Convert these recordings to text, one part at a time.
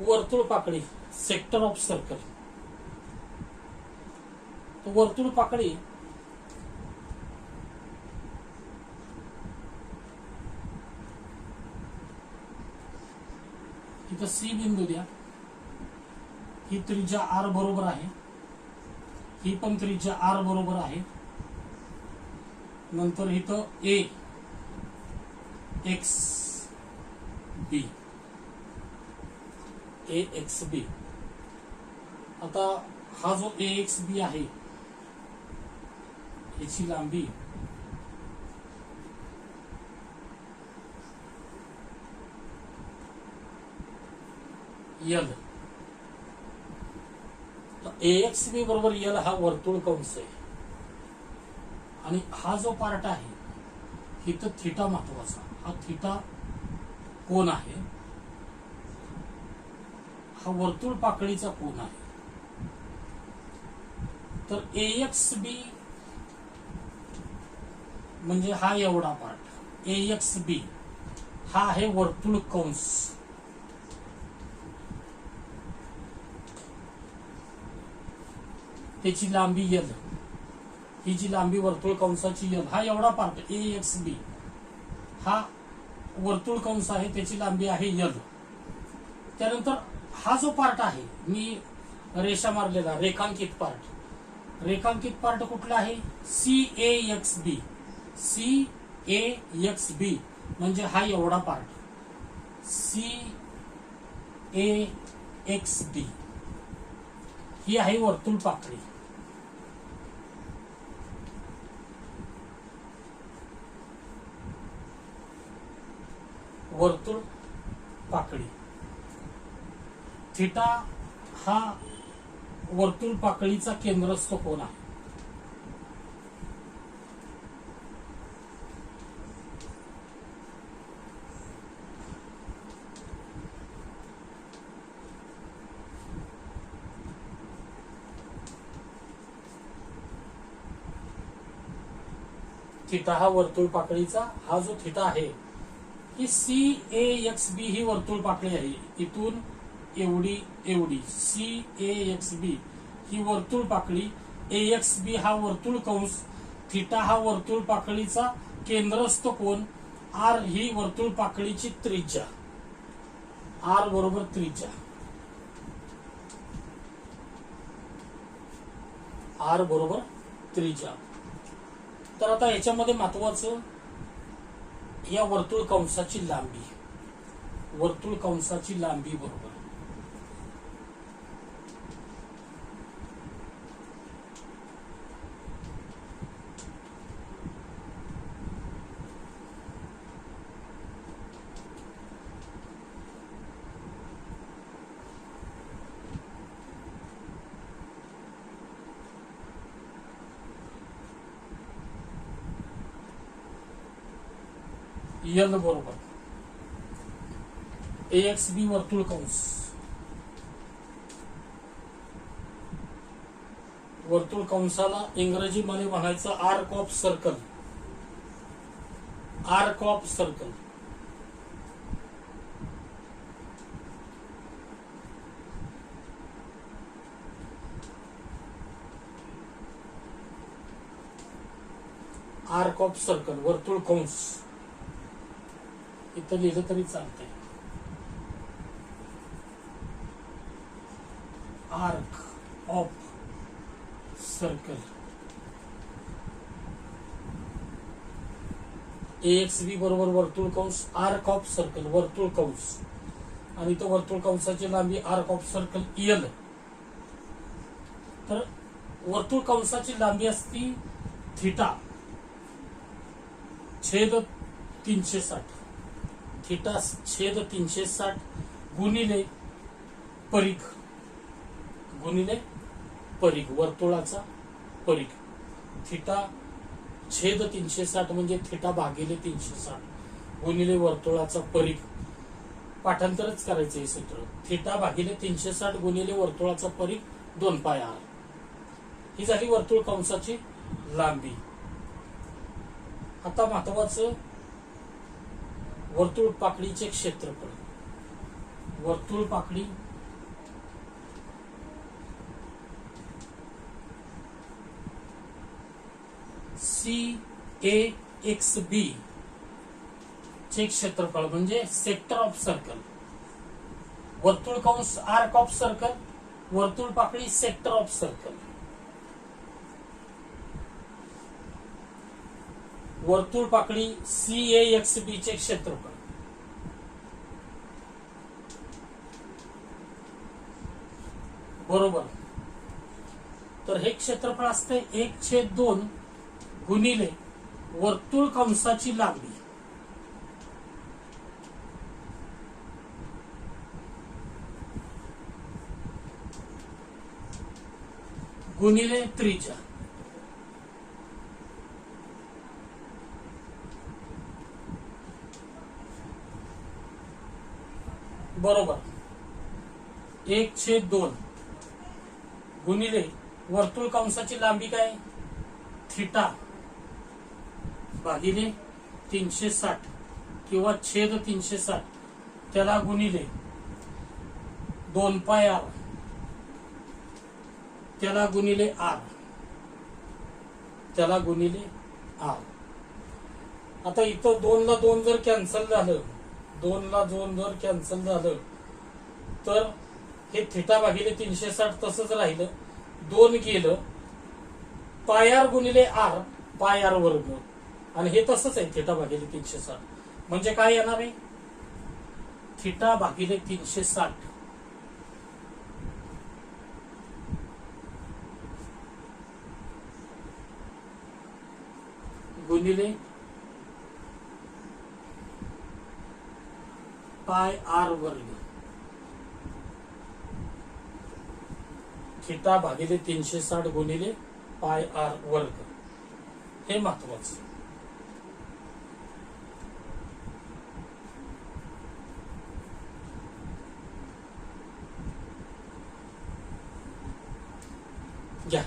वर्तुळ पाकळी, sector of circle. वर्तुळ पाकळी इथं सी बिंदू द्या. ही त्रिज्या आर बरोबर आहे, ही पण त्रिज्या आर बरोबर आहे. नंतर इथं ए एक्स बी, ए एक्स बी. आता हा जो ए एक्स बी आहे याची लांबी यल. ए एक्स बी बरोबर यल हा वर्तुळ कंस आहे. आणि हा जो पार्ट आहे इथं थिटा महत्वाचा. हा थिटा कोन आहे, हा वर्तुळ पाकळीचा कोन आहे. तर ए एक्स बी म्हणजे हा एवढा पार्ट. ए एक्स बी हा आहे वर्तुळ कंस. त्याची लांबी यल, ही जी लांबी वर्तुळ कंसाची यल, हा एवढा पार्ट ए एक्स बी हा वर्तुळ कंस आहे, त्याची लांबी आहे यल. त्यानंतर हा जो पार्ट आहे, मी रेषा मारलेला रेखांकित पार्ट, रेखांकित पार्ट कुठला आहे, सी ए एक्स बी. सी ए एक्स बी म्हणजे हा एवढा पार्ट सी ए एक्स बी, ही आहे वर्तुळ पाकळी. वर्तुळ पाकळी. थिटा हा वर्तुळ पाकळीचा केंद्रस्थ कोन आहे. थिटा हा वर्तुळ पाकळीचा, हा जो थिटा आहे ही सी ए एक्स बी ही वर्तुळ पाकळी आहे. इथून एवढी एवढी सी ए एक्स बी ही वर्तुळ पाकळी. ए एक्स बी हा वर्तुळ कंस, थिटा हा वर्तुळ पाकळीचा केंद्रस्थ कोन, आर ही वर्तुळ पाकळीची त्रिज्या. आर बरोबर त्रिज्या, आर बरोबर त्रिज्या. तर आता याच्यामध्ये महत्वाचं या वर्तुळ कंसाची लांबी, वर्तुळ कंसाची लांबी बरोबर यल बरोबर ए एक्स बी वर्तुळ कंस. वर्तुळ कंसाला इंग्रजीमध्ये म्हणायचं arc of circle. Arc of circle. Arc of circle वर्तुळ कंस इथं लिहिलं तरी चालतंय. Arc of circle. A X B बरोबर वर्तुळ कंस आर्क ऑफ सर्कल वर्तुळ कंस. आणि तो वर्तुळ कंसाची लांबी आर्क ऑफ सर्कल यल. तर वर्तुळ कंसाची लांबी असती थिटा छेद 360, थिटा छेद 360 गुणिले परिघ, गुणिले परिघ वर्तुळाचा परिघ. थिटा छेद 360 म्हणजे थिटा भागिले 360 गुणिले वर्तुळाचा परिघ. पाठांतरच करायचं हे सूत्र. थिटा भागिले 360 गुणिले वर्तुळाचा परिघ 2 पाय आर. ही झाली वर्तुळ कंसाची लांबी. आता महत्वाचं वर्तुळ पाकळीचे क्षेत्रफळ. वर्तुळ पाकळी CAXB चे क्षेत्रफळ म्हणजे सेक्टर ऑफ सर्कल, वर्तुळ कंस आर्क ऑफ सर्कल, वर्तुळ पाकळी सेक्टर ऑफ सर्कल. वर्तुळ पाकळी CAXB चे क्षेत्रफळ बरोबर. तर हे क्षेत्रफळ असते 1/2 गुणिले वर्तुळ कंसाची लांबी गुणिले त्रिज्या. बरोबर. 1/2 गुणिले वर्तुळ कंसाची लांबी काय थिटा भागिले 360 किंवा छेद 360 त्याला गुणिले 2πr त्याला गुणिले r त्याला गुणिले r. आता इथं 2 ला 2 जर कॅन्सल झालं, 2 ला 2 जर कॅन्सल झालं तर हे थिटा भागिले 360 तसंच राहिलं, 2 गेलं, πr गुणिले r πr वर्ग, आणि हे तसंच आहे थिटा भागिले 360. म्हणजे काय येणार आहे थिटा भागिले 360 गुणिले πr वर्ग. थिटा भागिले 360 गुणिले πr वर्ग हे महत्वाचं. घ्या.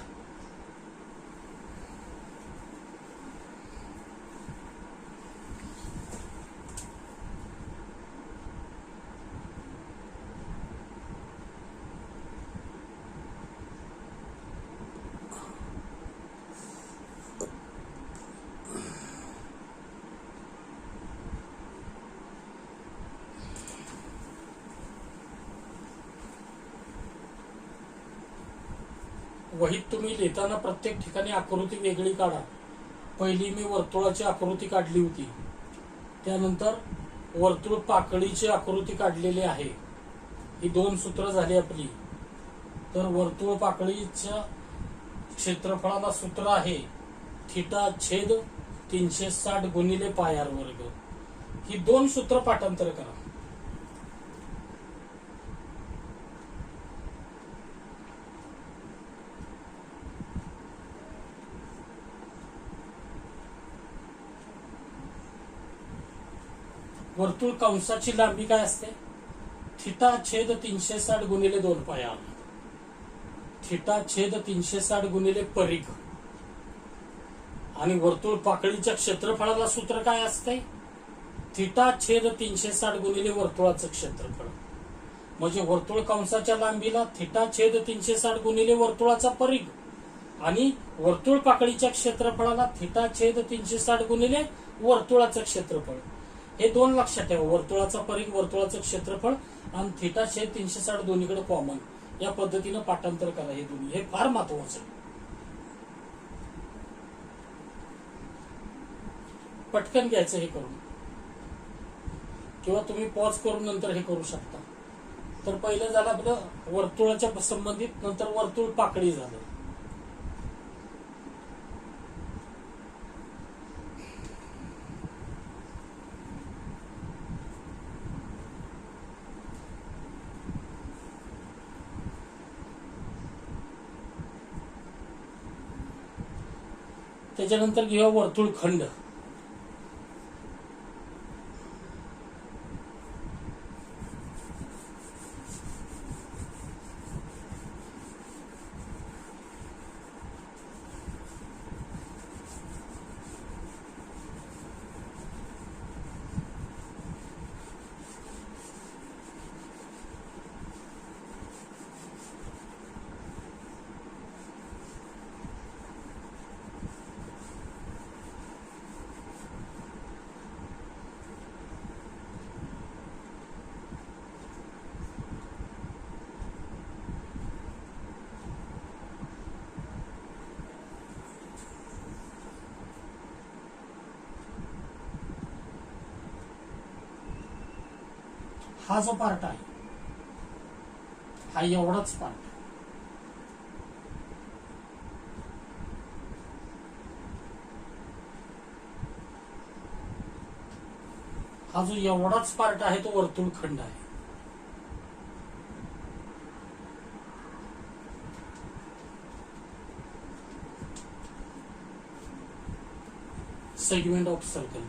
वहीत तुम्ही लिहिताना प्रत्येक ठिकाणी आकृती वेगळी काढा. पहिली मी वर्तुळाची आकृती काढली होती, त्यानंतर वर्तुळ पाकळीची आकृती काढलेली आहे. ही 2 सूत्र झाली आपली. तर वर्तुळ पाकळीच्या क्षेत्रफळाला सूत्र आहे थिटा छेद 360 गुणिले πr वर्ग. ही 2 सूत्र पाठांतर करा. वर्तुळ कंसाची लांबी काय असते थिटा छेद 360 गुणिले 2πr. थिटा छेद 360 गुणिले परिघ. आणि वर्तुळ पाकळीच्या क्षेत्रफळाला सूत्र काय असते थिटा छेद 360 गुणिले वर्तुळाचं क्षेत्रफळ. म्हणजे वर्तुळ कंसाच्या लांबीला थिटा छेद 360 गुणिले वर्तुळाचा परिघ आणि वर्तुळ पाकळीच्या क्षेत्रफळाला थिटा छेद 360 गुणिले वर्तुळाचं क्षेत्रफळ. हे 2 लक्षात ठेवा. वर्तुळाचा परिघ, वर्तुळाचं क्षेत्रफळ आणि थिटा छेद 360 दोन्हीकडे कॉमन. या पद्धतीनं पाठांतर करा. हे दोन्ही हे फार महत्वाचं आहे. पटकन घ्यायचं हे करून, किंवा तुम्ही पॉज करून नंतर हे करू शकता. तर पहिलं झालं आपलं वर्तुळाच्या संबंधित, नंतर वर्तुळ पाकळी झालं. त्याच्यानंतर घेऊया वर्तुळ खंड. हा जो पार्ट आहे हा एवढाच पार्ट, हा जो एवढाच पार्ट आहे तो वर्तुळखंड आहे. Segment of circle.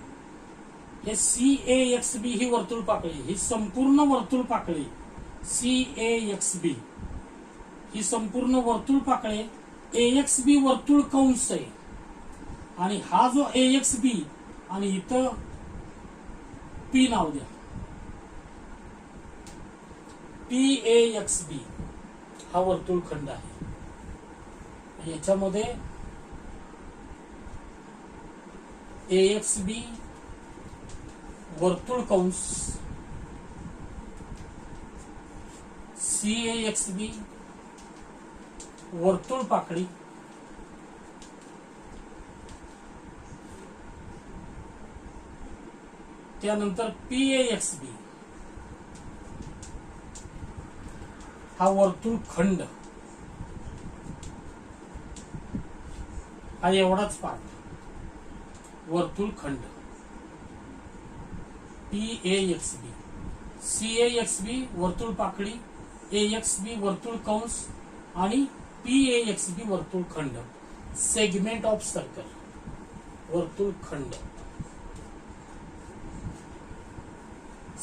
हे CAXB ही वर्तुळ पाकळी, ही संपूर्ण वर्तुळ पाकळी CAXB ही संपूर्ण वर्तुळ पाकळी AXB वर्तुळ कंस आहे. आणि हा जो AXB आणि इथं P नाव द्या, PAXB हा वर्तुळखंड आहे. याच्यामध्ये AXB वर्तुळ कंस, CAXB वर्तुळ पाकळी, त्यानंतर PAXB हा वर्तुळखंड, हा एवढाच पार्ट वर्तुळखंड. PAXB, CAXB वर्तुळ पाकळी, AXB वर्तुळ कंस आणि PAXB वर्तुळखंड. सेगमेंट ऑफ सर्कल वर्तुळखंड,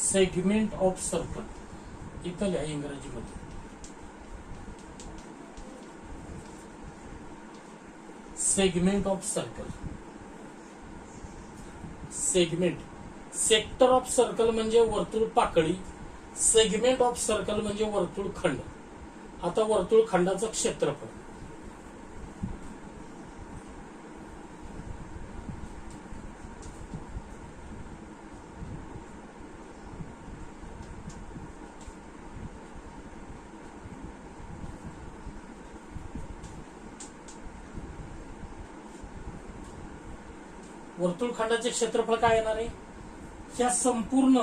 सेगमेंट ऑफ सर्कल इथं लिहा इंग्रजीमध्ये. Segment of circle, segment, sector of circle म्हणजे वर्तुळ पाकळी, सेगमेंट ऑफ सर्कल म्हणजे वर्तुळखंड. आता वर्तुळखंडाचं क्षेत्रफळ, वर्तुळखंडाचे क्षेत्रफळ काय येणार आहे? या संपूर्ण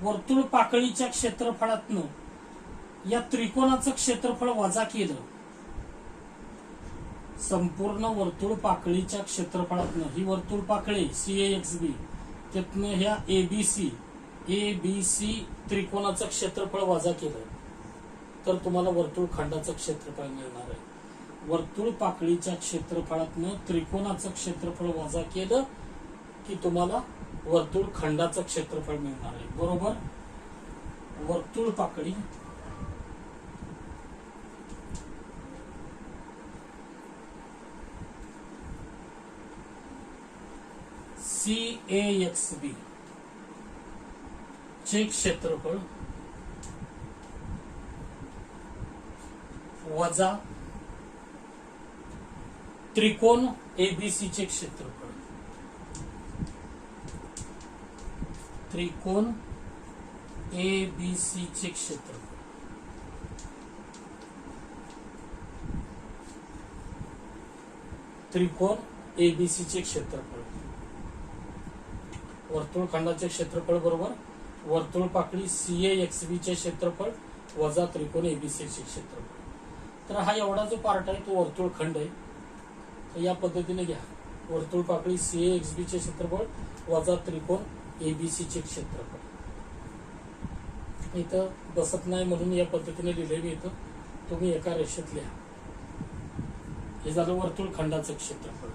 वर्तुळ पाकळीच्या क्षेत्रफळातनं या त्रिकोणाचं क्षेत्रफळ वजा केलं, संपूर्ण वर्तुळ पाकळीच्या क्षेत्रफळातनं, ही वर्तुळ पाकळी CAXB, त्यातनं ह्या ABC त्रिकोणाचं क्षेत्रफळ वजा केलं तर तुम्हाला वर्तुळखंडाचं क्षेत्रफळ मिळणार आहे. वर्तुळ पाकळीच्या क्षेत्रफळातनं त्रिकोणाचं क्षेत्रफळ वजा केलं की तुम्हाला वर्तुळखंडाचं क्षेत्रफळ मिळणार आहे. बरोबर. वर्तुळ पाकळी CAXB चे क्षेत्रफळ वजा त्रिकोण ABC चे क्षेत्रफळ, त्रिकोण ABC चे क्षेत्रफळ, त्रिकोण ABC चे क्षेत्रफळ, वर्तुळखंडाचे क्षेत्रफळ बरोबर वर्तुळ पाकळी CAXB चे क्षेत्रफळ वजा त्रिकोण ABC चे क्षेत्रफळ. तर हा एवढा जो पार्ट आहे तो वर्तुळखंड आहे. तर या पद्धतीने घ्या, वर्तुळ पाकळी CAXB चे क्षेत्रफळ वजा त्रिकोण ABC चे क्षेत्रफळ. इथं बसत नाही म्हणून या पद्धतीने लिहिले मी, इथं तुम्ही एका रेषेत लिहा. हे झालं वर्तुळखंडाचं क्षेत्रफळ.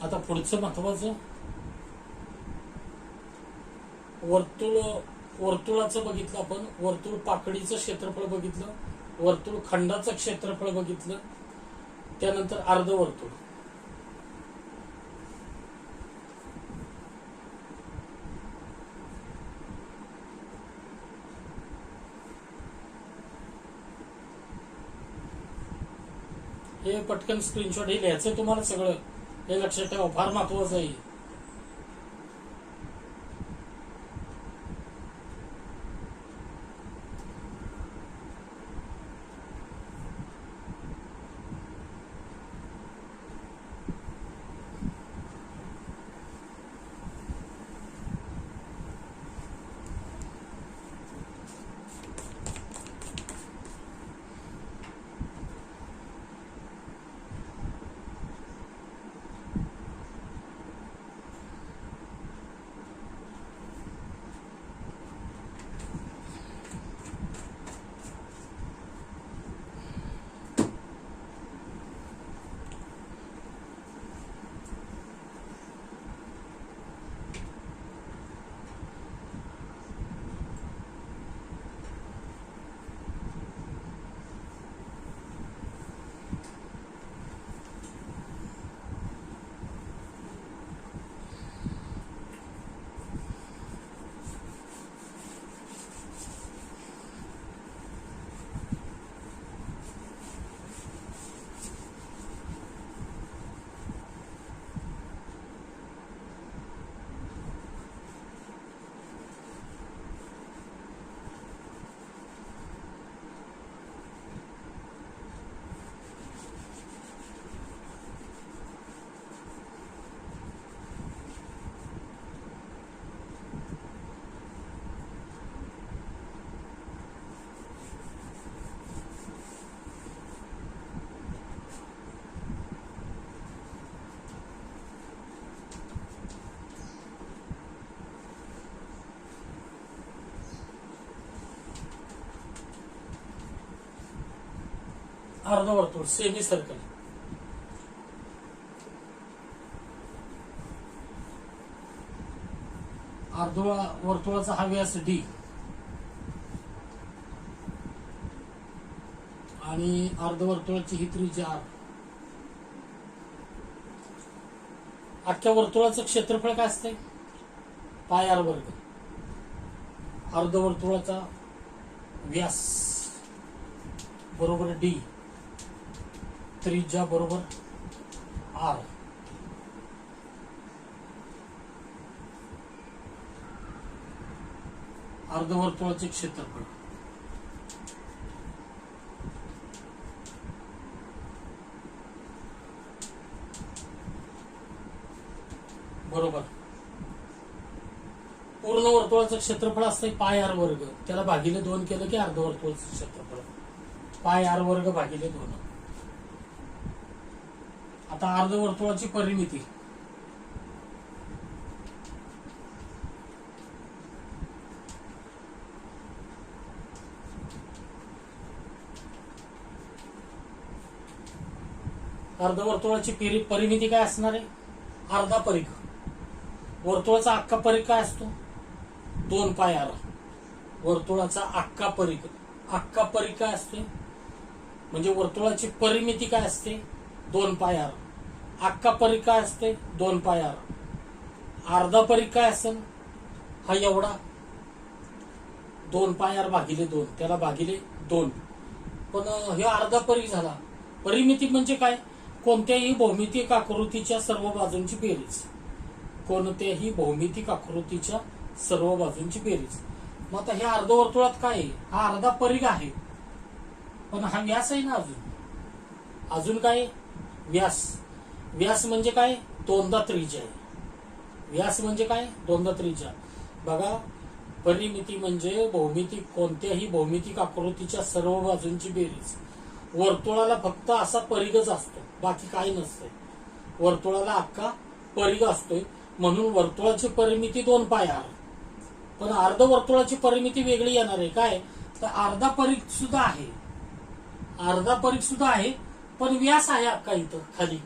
आता पुढचं महत्वाचं, वर्तुळाचं बघितलं आपण, वर्तुळ पाकळीचं क्षेत्रफळ बघितलं, वर्तुळ खंडाचं क्षेत्रफळ बघितलं, त्यानंतर अर्धवर्तुळ, हे पटकन स्क्रीनशॉट हे लिहायचं तुम्हाला सगळं, हे लक्षात ठेवा, फार महत्वाचं आहे. अर्धवर्तुळ सेमी सर्कल, अर्धवर्तुळाचा हा व्यास डी आणि अर्धवर्तुळाची ही त्रिज्या आर. अख्ख्या वर्तुळाचं क्षेत्रफळ काय असते? पाय आर वर्ग. अर्धवर्तुळाचा व्यास बरोबर डी, त्रिज्या बरोबर आर. अर्धवर्तुळाचे क्षेत्रफळ बरोबर पूर्ण वर्तुळाचं क्षेत्रफळ असतं पाय आर वर्ग, त्याला भागिले 2 केलं की अर्धवर्तुळाचं क्षेत्रफळ पाय आर वर्ग भागिले 2. आता अर्धवर्तुळाची परिमिती अर्धवर्तुळाची परिमिती काय असणार आहे? अर्धा परिघ. वर्तुळाचा अख्खा परिघ काय असतो? 2 पाय आर. वर्तुळाचा अख्खा परिघ, अख्खा परिघ काय असते? म्हणजे वर्तुळाची परिमिती काय असते? 2 पाय आर. अख्खा परिघ काय असते? 2 पाय आर. अर्धा परिघ काय असेल? हा एवढा 2 पाय आर भागिले 2, त्याला भागिले 2. पण हे अर्धा परिघ झाला. परिमिती म्हणजे काय? कोणत्याही भौमितिक आकृतीच्या सर्व बाजूंची बेरीज. कोणत्याही भौमितिक आकृतीच्या सर्व बाजूंची बेरीज. मग आता हे अर्धवर्तुळात काय आहे? हा अर्धा परिघ आहे, पण हा व्यास आहे ना. अजून काय? व्यास. व्यास म्हणजे काय? 2दा त्रिज्या आहे. व्यास म्हणजे काय? 2दा त्रिज्या. बघा, परिमिती म्हणजे कोणत्याही भौमितिक आकृतीच्या सर्व बाजूंची बेरीज. वर्तुळाला फक्त असा परिघच असतो, बाकी काही नसतंय. वर्तुळाला अख्खा परिघ असतोय, म्हणून वर्तुळाची परिमिती 2 पाय आर. पण अर्धवर्तुळाची परिमिती वेगळी येणार आहे. काय? तर अर्धा परिघ सुद्धा आहे, अर्धा परिघ सुद्धा आहे, पण व्यास आहे अख्खा इथं खाली,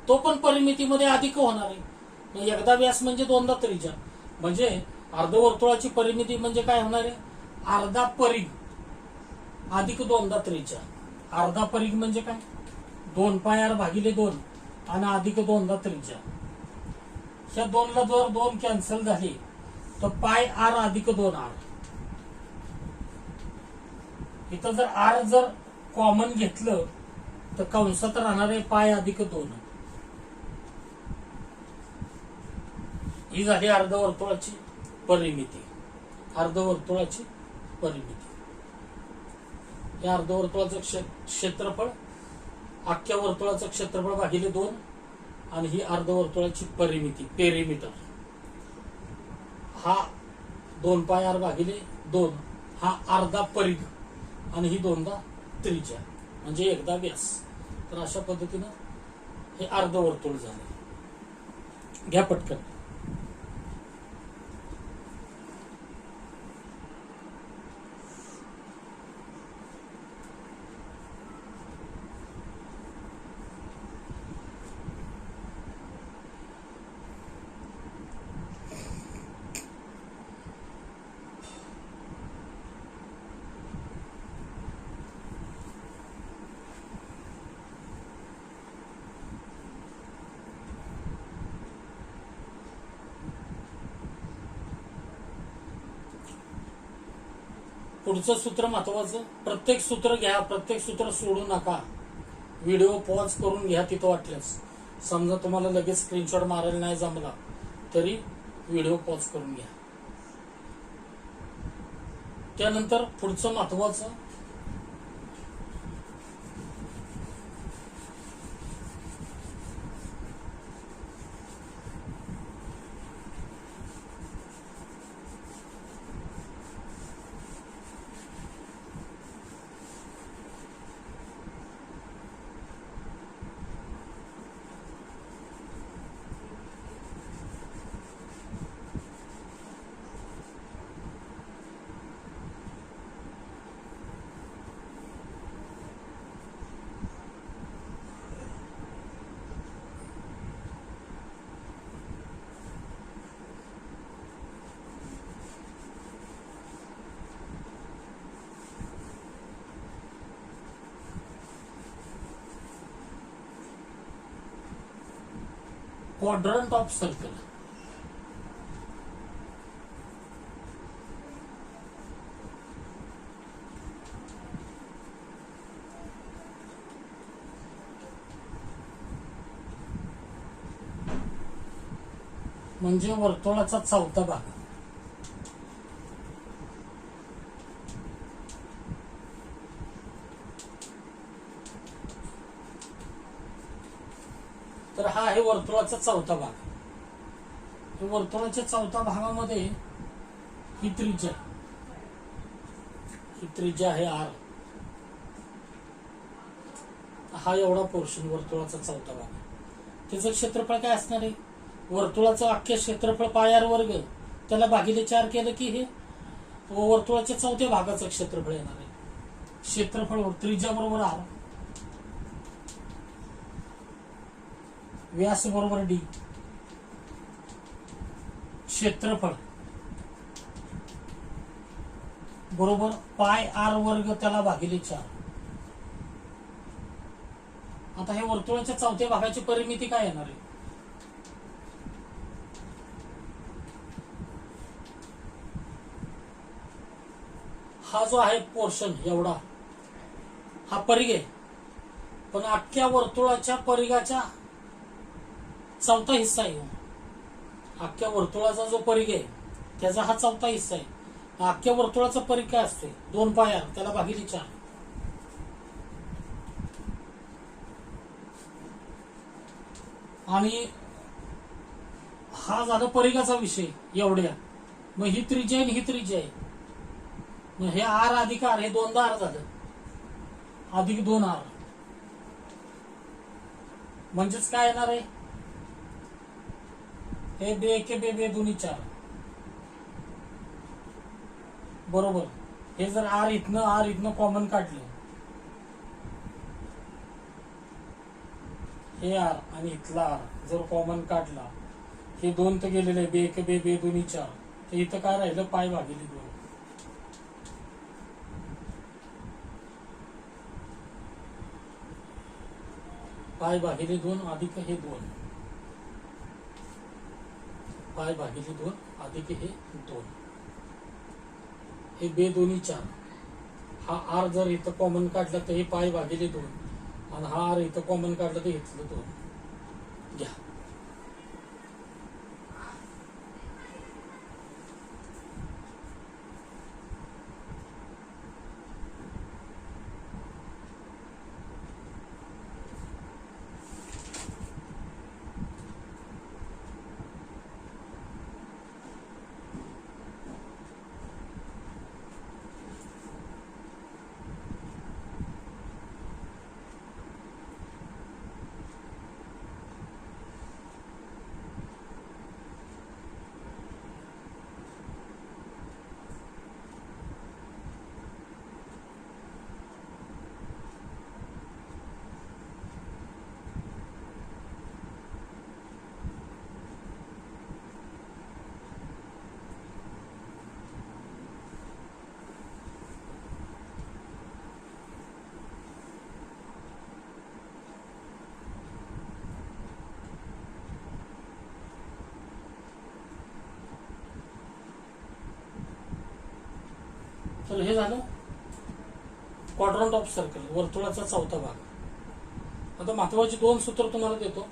तो पण परिमितीमध्ये अधिक होणार आहे. एकदा व्यास म्हणजे 2दा त्रिज्या. म्हणजे अर्धवर्तुळाची परिमिती म्हणजे काय होणार आहे? अर्धा परिघ अधिक 2दा त्रिज्या. अर्धा परिघ म्हणजे काय? 2 पाय आर भागिले 2 आणि अधिक 2दा त्रिज्या. ह्या 2 ला जर 2 कॅन्सल झाले तर पाय आर अधिक 2 आर. इथं जर आर जर कॉमन घेतलं तर कंसात राहणारे पाय अधिक 2. ही झाली अर्धवर्तुळाची परिमिती. अर्धवर्तुळाची परिमिती हे अर्धवर्तुळाचं क्षेत्रफळ, अख्ख्या वर्तुळाचं क्षेत्रफळ भागिले 2 आणि ही अर्धवर्तुळाची परिमिती पेरिमीटर. हा 2 पाय r भागिले 2 हा अर्धा परिघ आणि ही 2दा त्रिज्या म्हणजे एकदा व्यास. तर अशा पद्धतीनं हे अर्धवर्तुळ झाले. घ्या पटकन. पुढचं सूत्र महत्वाचं. प्रत्येक सूत्र घ्या, प्रत्येक सूत्र सोडू नका. व्हिडिओ पॉज करून घ्या तिथं वाटल्यास. समजा तुम्हाला लगेच स्क्रीनशॉट मारायला नाही जमला तरी व्हिडिओ पॉज करून घ्या. त्यानंतर पुढचं महत्वाचं क्वाड्रंट ऑफ सर्कल. म्हणजे वर्तुळाचा 4था भाग. तर हा आहे वर्तुळाचा 4था भाग. वर्तुळाच्या 4थ्या भागामध्ये ही त्रिज्या आहे r. हा एवढा पोर्शन वर्तुळाचा 4था भाग. त्याचं क्षेत्रफळ काय असणार आहे? वर्तुळाचं अख्खे क्षेत्रफळ पाय r वर्ग त्याला भागिले 4 केलं की हे वर्तुळाच्या 4थ्या भागाचं क्षेत्रफळ येणार आहे. क्षेत्रफळ त्रिज्या बरोबर r, व्यास बरोबर d, क्षेत्रफळ बरोबर पाय r वर्ग त्याला भागिले 4. आता हे वर्तुळाच्या 4थ्या भागाची परिमिती काय येणार आहे? हा जो आहे पोर्शन एवढा हा परिघ आहे, पण अख्ख्या वर्तुळाच्या परिघाच्या 4था हिस्सा आहे. अख्ख्या वर्तुळाचा जो परिघ आहे त्याचा हा 4था हिस्सा आहे. अख्ख्या वर्तुळाचा परिघ काय असते? 2 पाय r त्याला भागिले 4. आणि हा झाला परिघाचा विषय एवढ्या. मग ही त्रिज्या आहे, ही त्रिज्या आहे. मग हे r अधिक r हे 2दा r झालं, अधिक 2r म्हणजेच काय येणार आहे? हे 2 एके 2 2 दुनी 4 बरोबर. हे जर r इथनं कॉमन काढलं, हे r आणि इथला r जर कॉमन काढला, हे 2 तर गेलेले 2 एके 2 2 दुनी 4. तर इथं काय राहिलं? पाय भागिले 2. पाय भागिले 2 अधिक हे 2. पाय भागिले 2 अधिक हे 2. हे 2 दुनी 4. हा r जर इथं कॉमन काढला तर हे पाय भागिले 2 आणि हा आर इथं कॉमन काढलं तर घेतलं तो घ्या. तर हे झालं क्वाड्रंट ऑफ सर्कल, वर्तुळाचा चौथा भाग. आता महत्वाची 2 सूत्र तुम्हाला देतो.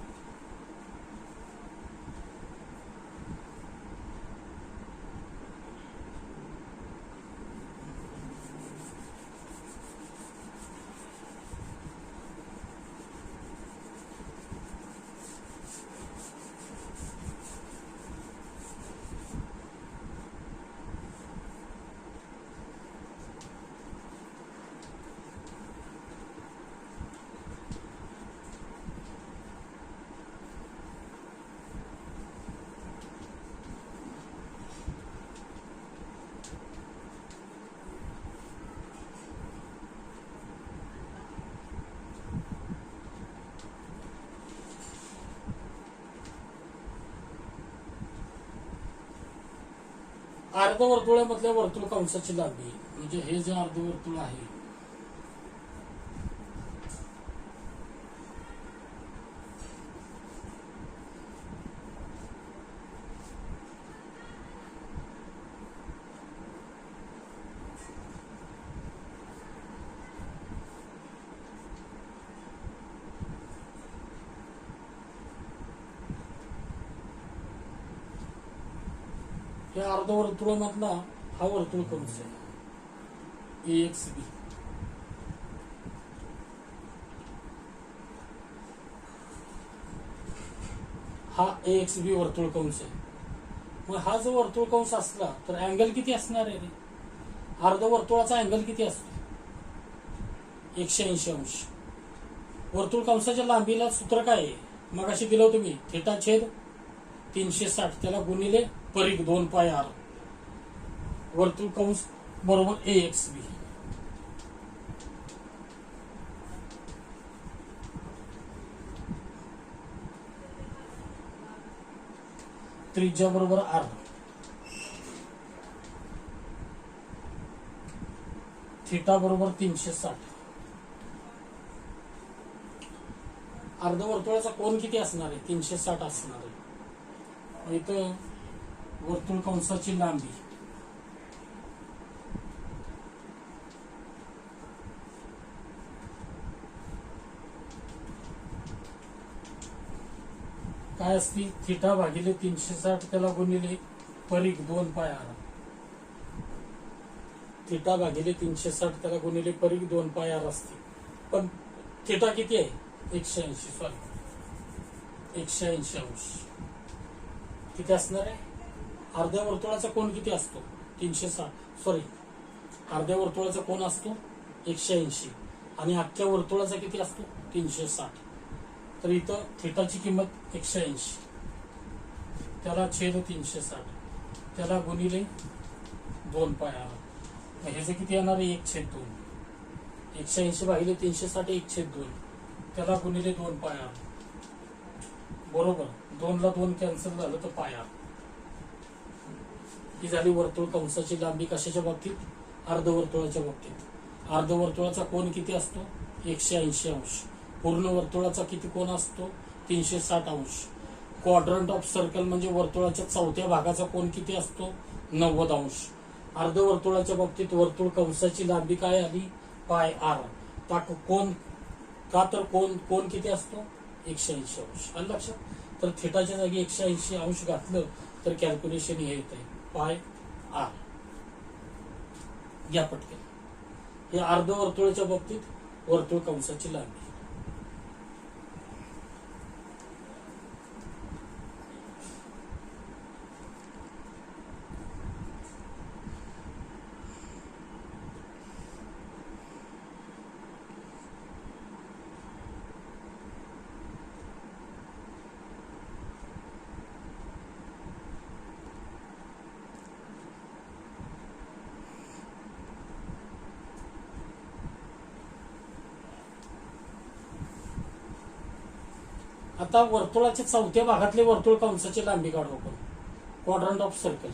अर्धवर्तुळामधल्या वर्तुळ कंसाची लांबी म्हणजे हे जे अर्धवर्तुळ आहे या अर्धवर्तुळामधला हा वर्तुळ कंस आहे AXB. हा AXB वर्तुळ कंस आहे. मग हा जो वर्तुळ कंस असला तर अँगल किती असणार आहे रे? अर्धवर्तुळाचा अँगल किती असतो? 180 अंश. वर्तुळ कंसाच्या लांबीला सूत्र काय आहे? मग अशी दिलं होतं मी, थीटा छेद 360 त्याला गुणिले परिघ 2 पाय r. वर्तुळ कंस बरोबर AXB. त्रिज्या बरोबर r. थीटा बरोबर 360. अर्धवर्तुळाचा कोन किती असणार आहे? 360 असणार आहे. इथं वर्तुळ कंसाची लांबी काय असती? थीटा भागिले 360 त्याला गुणिले परिघ 2 पाय r. थीटा भागिले 360 त्याला गुणिले परिघ 2 पाय r असते. पण थीटा किती आहे? 180. सॉरी 180 अंश. किती असणार आहे? अर्ध्या वर्तुळाचा कोन किती असतो? 360. सॉरी अर्ध्या वर्तुळाचा कोन असतो 180 आणि अख्ख्या वर्तुळाचा किती असतो? 360. तर इथं थीटाची किंमत 180 त्याला छेद 360 त्याला गुणिले 2 पाय r. ह्याचं किती येणार आहे? 1/2. 180 भागिले 360 1/2 त्याला गुणिले 2 पाय r. बरोबर 2 ला 2 कॅन्सल झालं तर पाय r. ही झाली वर्तुळ कंसाची लांबी. कशाच्या बाबतीत? अर्धवर्तुळाच्या बाबतीत. अर्धवर्तुळाचा कोन किती असतो? 180 अंश. पूर्ण वर्तुळाचा किती कोन असतो? 360 अंश. क्वाड्रंट ऑफ सर्कल म्हणजे वर्तुळाच्या चौथ्या भागाचा कोन किती असतो? 90 अंश. अर्धवर्तुळाच्या बाबतीत वर्तुळ कंसाची लांबी काय आली? पाय r. कोन का तर कोण किती असतो 180 अंश. आलं लक्षात. तर थिटाच्या जागी 180 अंश घातलं तर कॅल्क्युलेशन हे येत आहे पाय आर. या पटकन. हे अर्धवर्तुळाच्या बाबतीत वर्तुळ कंसाची लांबी. आता वर्तुळाच्या चौथ्या भागातले वर्तुळ कंसाची लांबी काढू आपण. Quadrant of circle.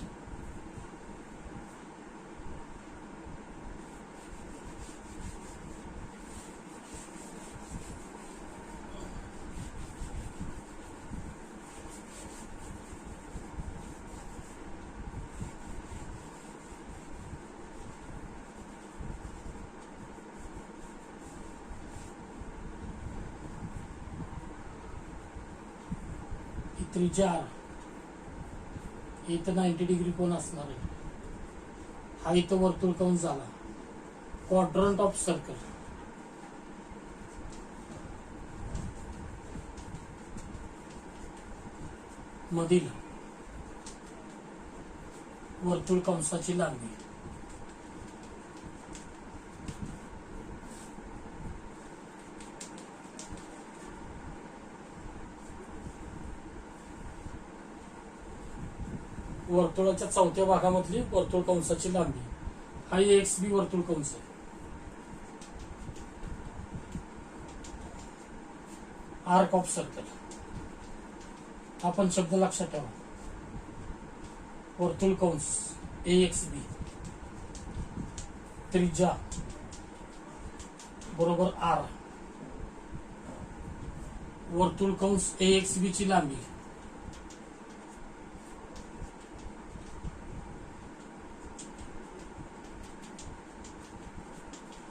त्रिज्या इथं 90 डिग्री कोण असणार आहे. हा इथं वर्तुळ कंस झाला. Quadrant of circle. मधील वर्तुळ कंसाची लांबी. वर्तुळाच्या चौथ्या भागामधली वर्तुळ कंसाची लांबी. हा एक्स बी वर्तुळ कंस आहे. Arc of circle. आपण शब्द लक्षात ठेवा. वर्तुळ कंस एक्स बी त्रिज्या बरोबर आर. वर्तुळ कंस एक्स बी ची लांबी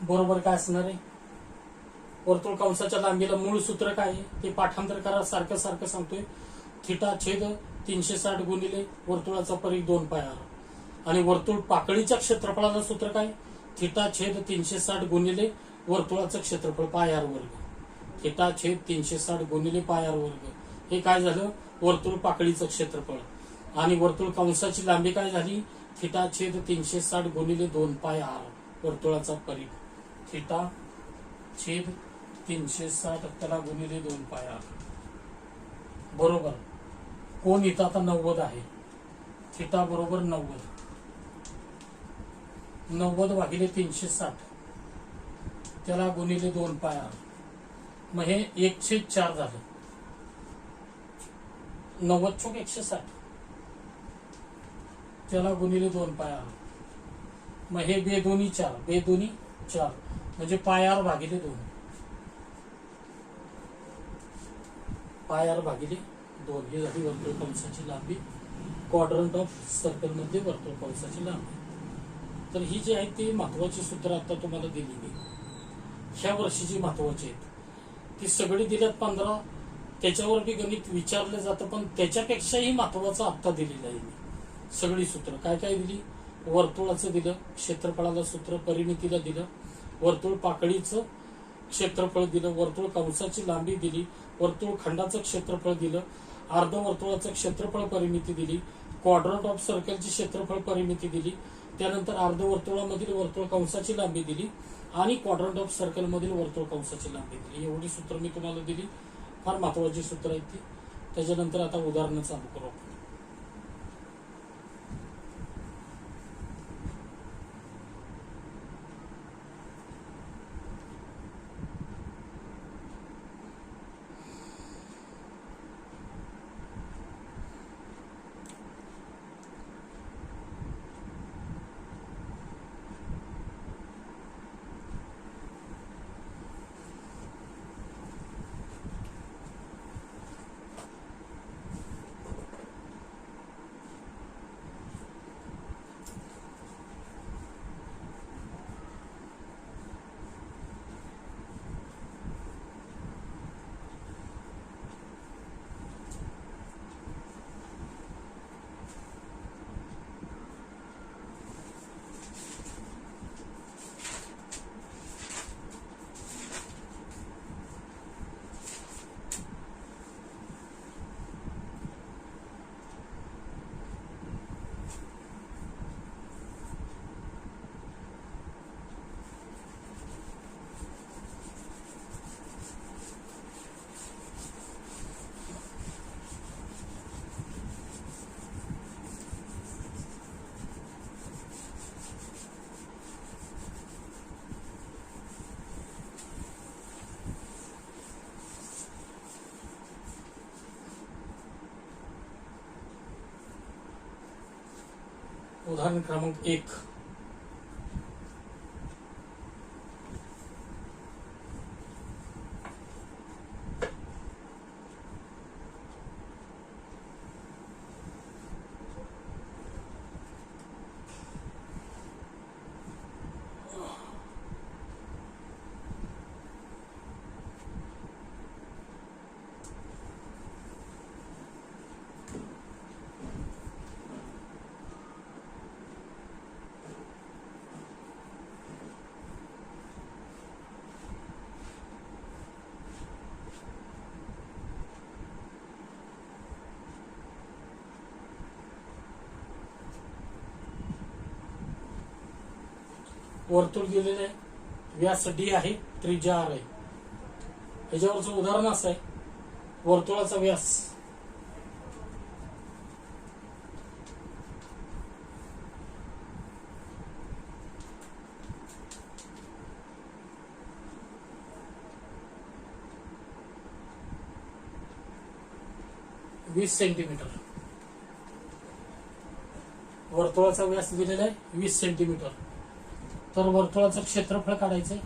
बरोबर काय असणार आहे. वर्तुळ कंसाच्या लांबीला मूळ सूत्र काय आहे ते पाठांतर करा. सारखं सारखं सांगतोय. थिटा छेद 360 गुणिले वर्तुळाचा परिघ 2 पाय आर. आणि वर्तुळ पाकळीच्या क्षेत्रफळाचं सूत्र काय. थिटा छेद 360 गुणिले वर्तुळाचं क्षेत्रफळ पाय आर वर्ग. थिटा छेद 360 गुणिले पाय आर वर्ग. हे काय झालं वर्तुळ पाकळीचं क्षेत्रफळ. आणि वर्तुळ कंसाची लांबी काय झाली थिटा छेद 360 गुणिले 2 पाय आर वर्तुळाचा परिघ. थिटा छेद 360 त्याला गुणिले 2 पाय आर बरोबर. कोण इथं आता 90 आहे. थिटा बरोबर 90. 90 भागिले 360 त्याला गुणिले 2 पाय आर. मग हे 1/4 झालं. 90 चोक 160 त्याला गुणिले 2 पाय आर. मग हे बेदोनी 4 बेदोनी 4 म्हणजे पाय आर भागिले 2. पाय आर भागिले 2 ही झाली वर्तुळ कंसाची लांबी. क्वाड्रंट ऑफ सर्कल मध्ये वर्तुळ कंसाची लांबी. तर ही जी आहे ती महत्वाची सूत्र आता तुम्हाला दिली मी. ह्या वर्षीची महत्वाची आहेत ती सगळी दिल्यात 15. त्याच्यावर बी गणित विचारलं जातं पण त्याच्यापेक्षाही महत्वाचं आत्ता दिलेलं आहे मी. सगळी सूत्र काय काय दिली. वर्तुळाचं दिलं, क्षेत्रफळाला सूत्र, परिमितीला दिलं, वर्तुळ पाकळीचं क्षेत्रफळ दिलं, वर्तुळ कंसाची लांबी दिली, वर्तुळ खंडाचं क्षेत्रफळ दिलं, अर्धवर्तुळाचं क्षेत्रफळ परिमिती दिली, क्वाड्रंट ऑफ सर्कलची क्षेत्रफळ परिमिती दिली, त्यानंतर अर्धवर्तुळामधील वर्तुळ कंसाची लांबी दिली आणि क्वाड्रंट ऑफ सर्कल मधील वर्तुळ कंसाची लांबी दिली. एवढी सूत्र मी तुम्हाला दिली. फार महत्वाची सूत्र आहेत ती. त्याच्यानंतर आता उदाहरणं चालू करू. उदाहरण क्रमांक 1. वर्तुळ दिलेलं आहे, व्यास डी आहे, त्रिज्या आर आहे. याच्यावरचं उदाहरण असं आहे, वर्तुळाचा व्यास वीस सेंटीमीटर. वर्तुळाचा व्यास दिलेला आहे 20 सेंटीमीटर. तर वर्तुळाचं क्षेत्रफळ काढायचंय.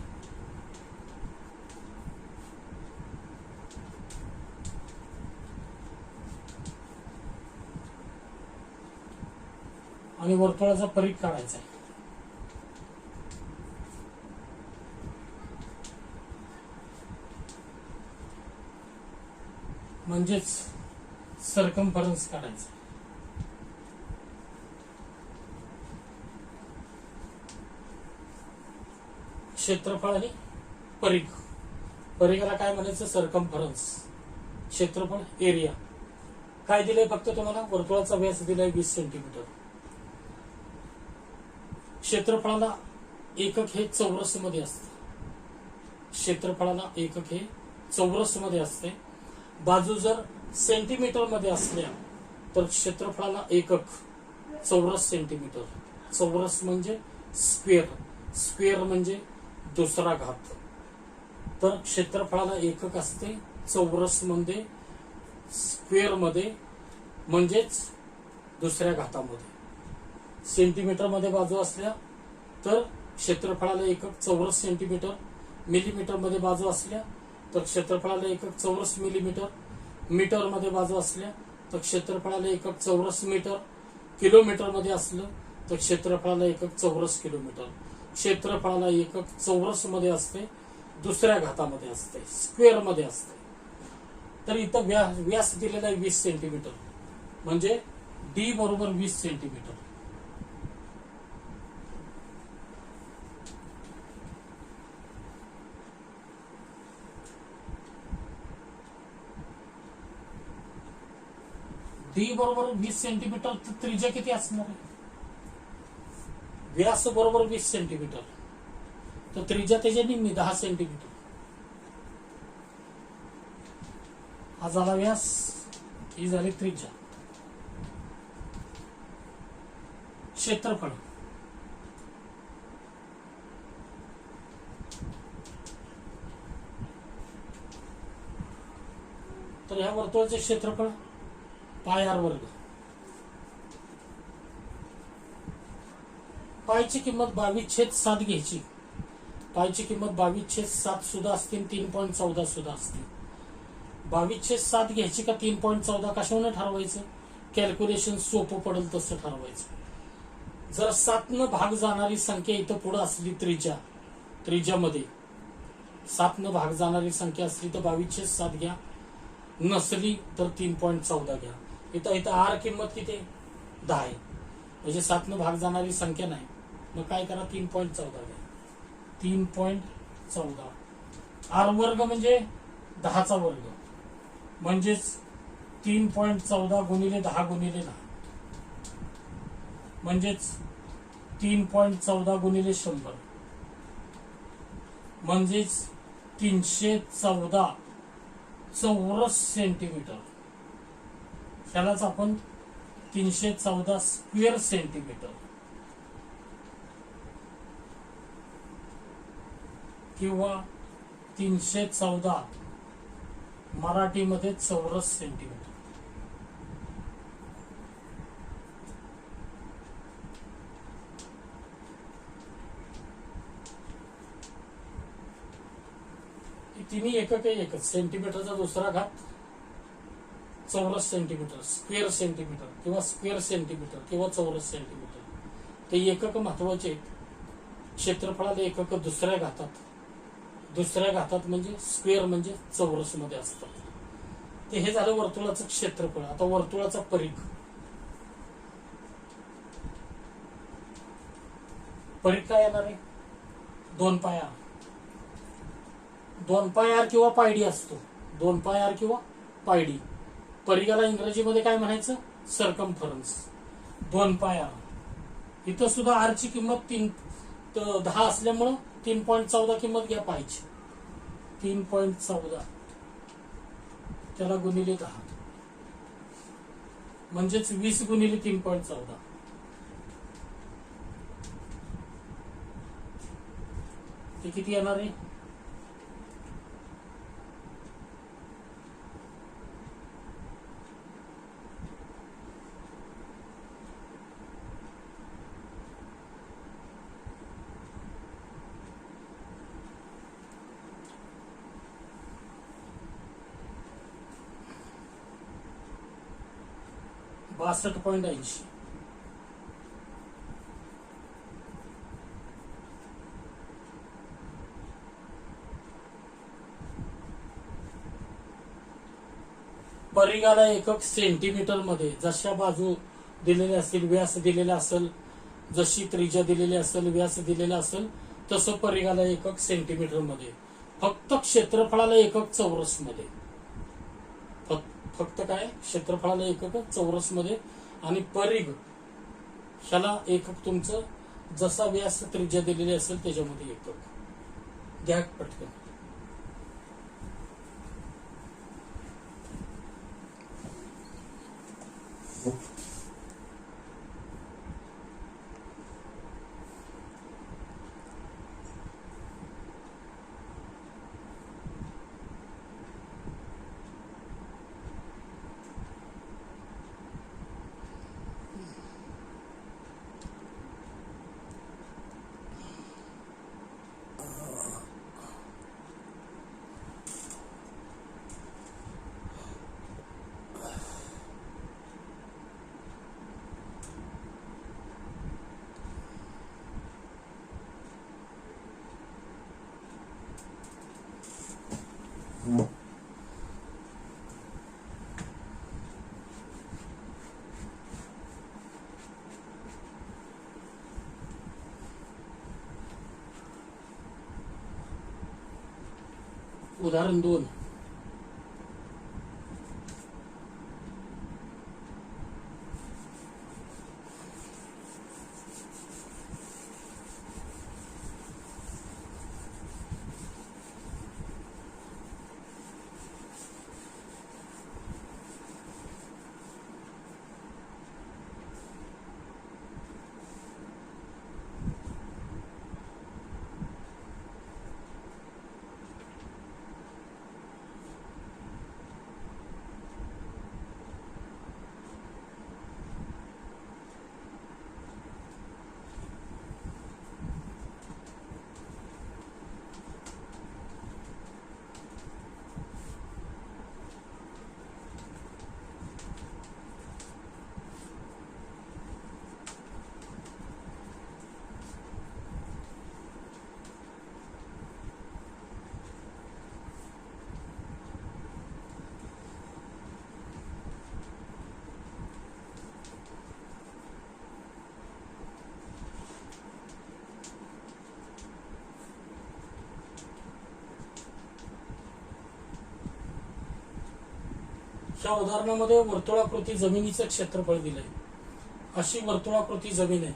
आणि वर्तुळाचा परिघ काढायचा आहे. म्हणजेच सर्कम्फरन्स काढायचं. क्षेत्रफळ आणि परिघ. परिघाला काय म्हणायचं? सर्कम्फरन्स. क्षेत्रफळ एरिया. काय दिलंय? फक्त तुम्हाला वर्तुळाचा व्यास दिलाय 20 सेंटीमीटर. क्षेत्रफळाला एकक हे चौरस मध्ये असते. क्षेत्रफळाला एकक हे चौरस मध्ये असते. बाजू जर सेंटीमीटर मध्ये असल्या तर क्षेत्रफळाला एकक चौरस सेंटीमीटर. चौरस म्हणजे स्क्वेअर. स्क्वेअर म्हणजे दुसरा घात. तर क्षेत्रफळाला एकक असते चौरस मध्ये, स्क्वेअर मध्ये, म्हणजेच दुसऱ्या घातामध्ये. सेंटीमीटर मध्ये बाजू असल्या तर क्षेत्रफळाला एकक चौरस सेंटीमीटर. मिलीमीटर मध्ये बाजू असल्या तर क्षेत्रफळाला एकक चौरस मिलीमीटर. मीटर मध्ये बाजू असल्या तर क्षेत्रफळाला एकक चौरस मीटर. किलोमीटर मध्ये असलं तर क्षेत्रफळाला एकक चौरस किलोमीटर. क्षेत्रफळाला एकक चौरस मध्ये असते, दुसऱ्या घातामध्ये असते, स्क्वेअर मध्ये असते. तर इथं व्यास दिलेला आहे 20 सेंटीमीटर. म्हणजे डी बरोबर 20 सेंटीमीटर. डी बरोबर 20 सेंटीमीटर. तर त्रिज्या किती असणार आहे? व्यास बरोबर 20 सेंटीमीटर. तर त्रिज्या त्याच्या निम्मी 10 सेंटीमीटर. हा झाला व्यास, ही झाली त्रिज्या. क्षेत्रफळ. तर ह्या वर्तुळाचे क्षेत्रफळ पाय आर वर्ग. पायची किंमत 22/7 घ्यायची. पायची किंमत 22/7 सुद्धा असते, 3.14 सुद्धा असते. 22/7 घ्यायची का 3.14 कशाने ठरवायचं? कॅल्क्युलेशन सोपं पडेल तसं ठरवायचं. जर 7 न भाग जाणारी संख्या इथं पुढे असली, त्रिज्यामध्ये 7 न भाग जाणारी संख्या असली तर 22/7 घ्या. नसली तर 3.14 घ्या. इथं आर किंमत किती? 10 आहे. म्हणजे 7 न भाग जाणारी संख्या नाही. मग काय करा? 3.14 घ्या. 3.14. आर वर्ग म्हणजे 10चा वर्ग. म्हणजेच 3.14 गुणिले 10 गुणिले 10. म्हणजेच 3.14 गुणिले 100. म्हणजेच 314 चौरस सेंटीमीटर. त्यालाच आपण 314 स्क्वेअर सेंटीमीटर किंवा 314 मराठीमध्ये चौरस सेंटीमीटर. तिन्ही एकक एकच. सेंटीमीटरचा दुसरा घात चौरस सेंटीमीटर, स्क्वेअर सेंटीमीटर किंवा स्क्वेअर सेंटीमीटर किंवा चौरस सेंटीमीटर, ते एकक महत्वाचे आहेत. क्षेत्रफळाला एकक दुसऱ्या घातात म्हणजे स्क्वेअर म्हणजे चौरस मध्ये असतात. ते हे झालं वर्तुळाचं क्षेत्रफळ. आता वर्तुळाचा परिघ. परिघ काय येणार आहे? 2 पाय आर. 2 पाय आर किंवा पायडी असतो. 2 पाय आर किंवा पायडी. परिघाला इंग्रजीमध्ये काय म्हणायचं? सर्कमफरन्स. 2 पाय आर. इथं सुद्धा आर ची किंमत 10 असल्यामुळं 3.14 किंमत घ्या पाहिजे. 3.14 त्याला गुणिले 10 म्हणजेच 20 गुणिले 3.14 ते किती येणार आहे? $62.80. परिघाला एकक सेंटीमीटर मध्ये. जशा बाजू दिलेल्या असतील, व्यास दिलेला असेल, जशी त्रिज्या दिलेली असेल, व्यास दिलेला असेल, तसं परिघाला एकक सेंटीमीटर मध्ये. फक्त क्षेत्रफळाला एकक चौरस मध्ये. फक्त काय? क्षेत्रफळाला एकक चौरस मध्ये. आणि परिघ ह्याला एकक तुमचं जसा व्यास त्रिज्या दिलेली असेल त्याच्यामध्ये एकक घ्या पटकन. उदाहरण 2. ह्या उदाहरणामध्ये वर्तुळाकृती जमिनीचं क्षेत्रफळ दिलंय. अशी वर्तुळाकृती जमीन आहे.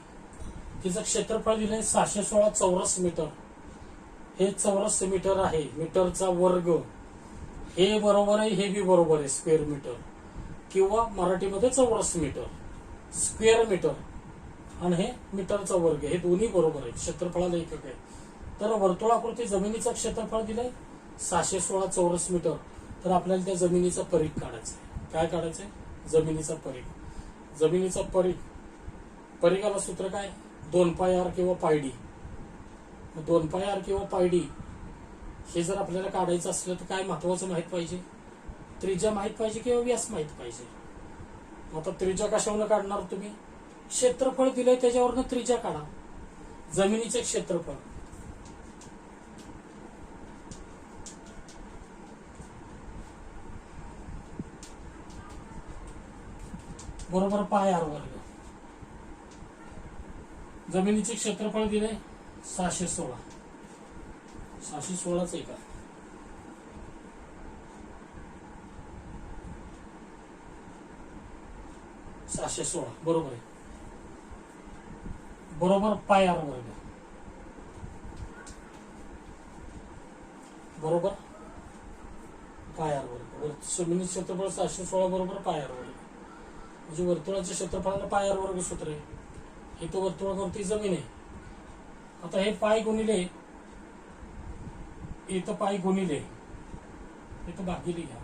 तिचं क्षेत्रफळ दिलंय 616 चौरस मीटर. हे चौरस मीटर आहे. मीटरचा वर्ग. हे बरोबर आहे, हे बी बरोबर आहे. स्क्वेअर मीटर किंवा मराठीमध्ये चौरस मीटर, स्क्वेअर मीटर आणि हे मीटरचा वर्ग, हे दोन्ही बरोबर आहे. क्षेत्रफळाला एकक आहे. तर वर्तुळाकृती जमिनीचं क्षेत्रफळ दिलंय 616 चौरस मीटर. तर आपल्याला त्या जमिनीचा परिघ काढायचा आहे. काय काढायचंय? जमिनीचा परिघ. जमिनीचा परिघ. परिघाला सूत्र काय? 2 पाय आर किंवा पायडी. 2 पाय आर किंवा पायडी हे जर आपल्याला काढायचं असलं तर काय महत्वाचं माहित पाहिजे, त्रिज्या माहित पाहिजे किंवा व्यास माहित पाहिजे. आता त्रिज्या कशावरून काढणार तुम्ही, क्षेत्रफळ दिलंय त्याच्यावरनं त्रिज्या काढा. जमिनीचे क्षेत्रफळ बरोबर पाय आर वर्ग. जमिनीचे क्षेत्रफळ दिले 616. 616च आहे का, बरोबर आहे. बरोबर पाय आर वर्ग. बरोबर पाय आर वर्ग. जमिनीचे क्षेत्रफळ 616 बरोबर पाय आर वर्ग. म्हणजे वर्तुळाच्या क्षेत्रफळाला पाय आर वर्ग सूत्र आहे. हे तो वर्तुळावरती जमीन आहे. आता हे पाय गुणिले इथं पाय गुणिले इथं भागिले घ्या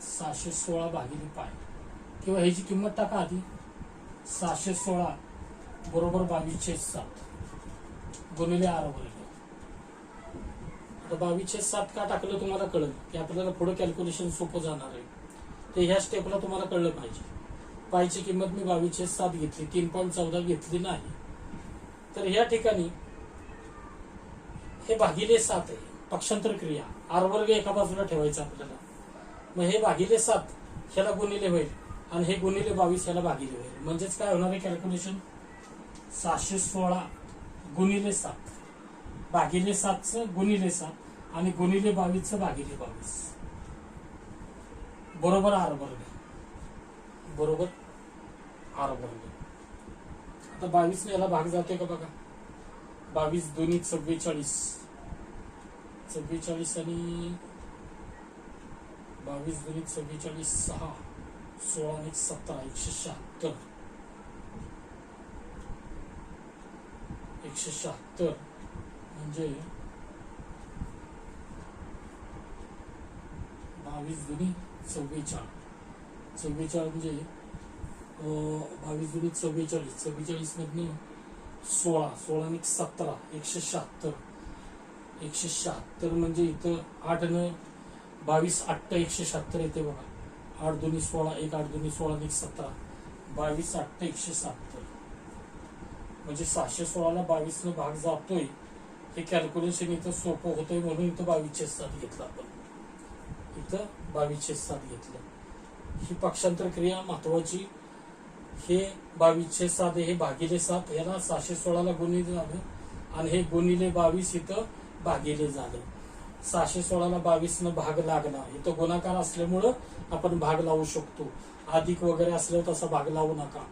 616 भागिले पाय, किंवा ह्याची किंमत टाका आधी. 616 बरोबर 22/7 गुणिले आर वर्ग. आता 22/7 का टाकलं तुम्हाला कळलं की आपल्याला पुढे कॅल्क्युलेशन सोपं जाणार आहे. ते ह्या स्टेपला तुम्हाला कळलं पाहिजे. पायची किंमत मी 22/7 घेतली, 3.14 घेतली नाही. तर या ठिकाणी हे भागिले 7 आहे, पक्षांतर क्रिया. आर वर्ग एका बाजूला ठेवायचा आपल्याला. मग हे भागिले 7 ह्याला गुणिले होईल आणि हे गुणिले 22 ह्याला भागिले होईल. म्हणजेच काय होणार आहे कॅल्क्युलेशन, 616 गुणिले 7 भागिले 7चं गुणिले 7 आणि गुणिले 22चं भागिले 22 बरोबर आर वर्ग. बरोबर आर वर्ग. आता 22 ने याला भाग जातोय का बघा. 22 दोन्ही 44, 44 आणि 22 दोन्ही 44, 6 16 आणि 17 176. 176 म्हणजे 22 दोन्ही 44, 44 म्हणजे 22 दोन्ही 44, 44 मधनं 16, 16 आणि 17 176. 176 म्हणजे इथं 8 न 22 8 176 येते बघा. 8 दोन्ही 16, 1 8 दोन्ही 16 आणि 17, 22 8 176. म्हणजे 616 ला 22 न भाग जातोय. हे कॅल्क्युलेशन इथं सोपं होतंय म्हणून इथं 22/7 घेतलं आपण. इथं 22/7 घेतलं. ही पक्षांतर क्रिया महत्वाची. हे 22/7 हे भागिले 7 याला 616 ला गुणिले झालं आणि हे गुणिले 22 इथं भागिले झालं. 616 ला 22 न भाग लागला. इथं गुणाकार असल्यामुळं आपण भाग लावू शकतो. अधिक वगैरे असल्यावर तसा भाग लावू नका.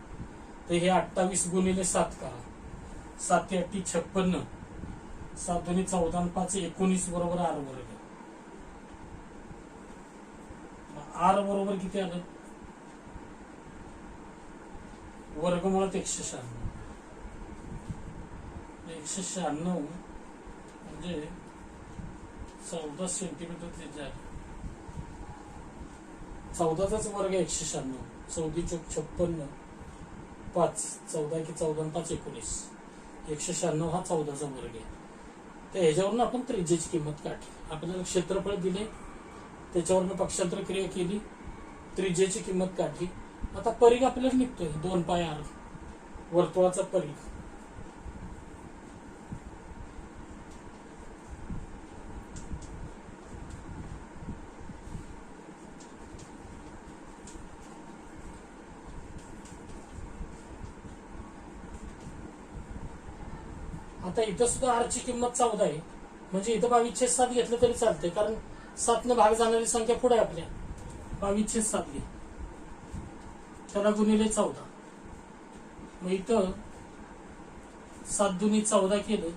तर हे 28 गुणिले 7 करा. 7 ते 8 56, 7 दोन्ही 14 आणि 5 19 बरोबर आर वर्ग. आर बरोबर किती आलं, वर्गमुळात 196. 196 म्हणजे 14 सेंटीमीटर त्रिज्या आहे. 14चाच वर्ग 196. 14 चौक 56, 5 14 की 14 आणि 5 19. 196 हा 14चा वर्ग आहे. तर ह्याच्यावरून आपण त्रिज्येची किंमत काढली. आपल्याला क्षेत्रफळ दिले, त्याच्यावरनं पक्षांतर क्रिया केली, त्रिज्येची किंमत काढली. आता परिघ आपल्याला निघतोय 2 पाय आर, वर्तुळाचा परिघ. आता इथं सुद्धा आरची किंमत 14 आहे. म्हणजे इथं 22/7 घेतलं तरी चालतंय, कारण 7 न भाग जाणारी संख्या पुढे आपल्या. 22/7 घे, त्याला गुणिले 14. मग इथं 7 दुनी 14 केलं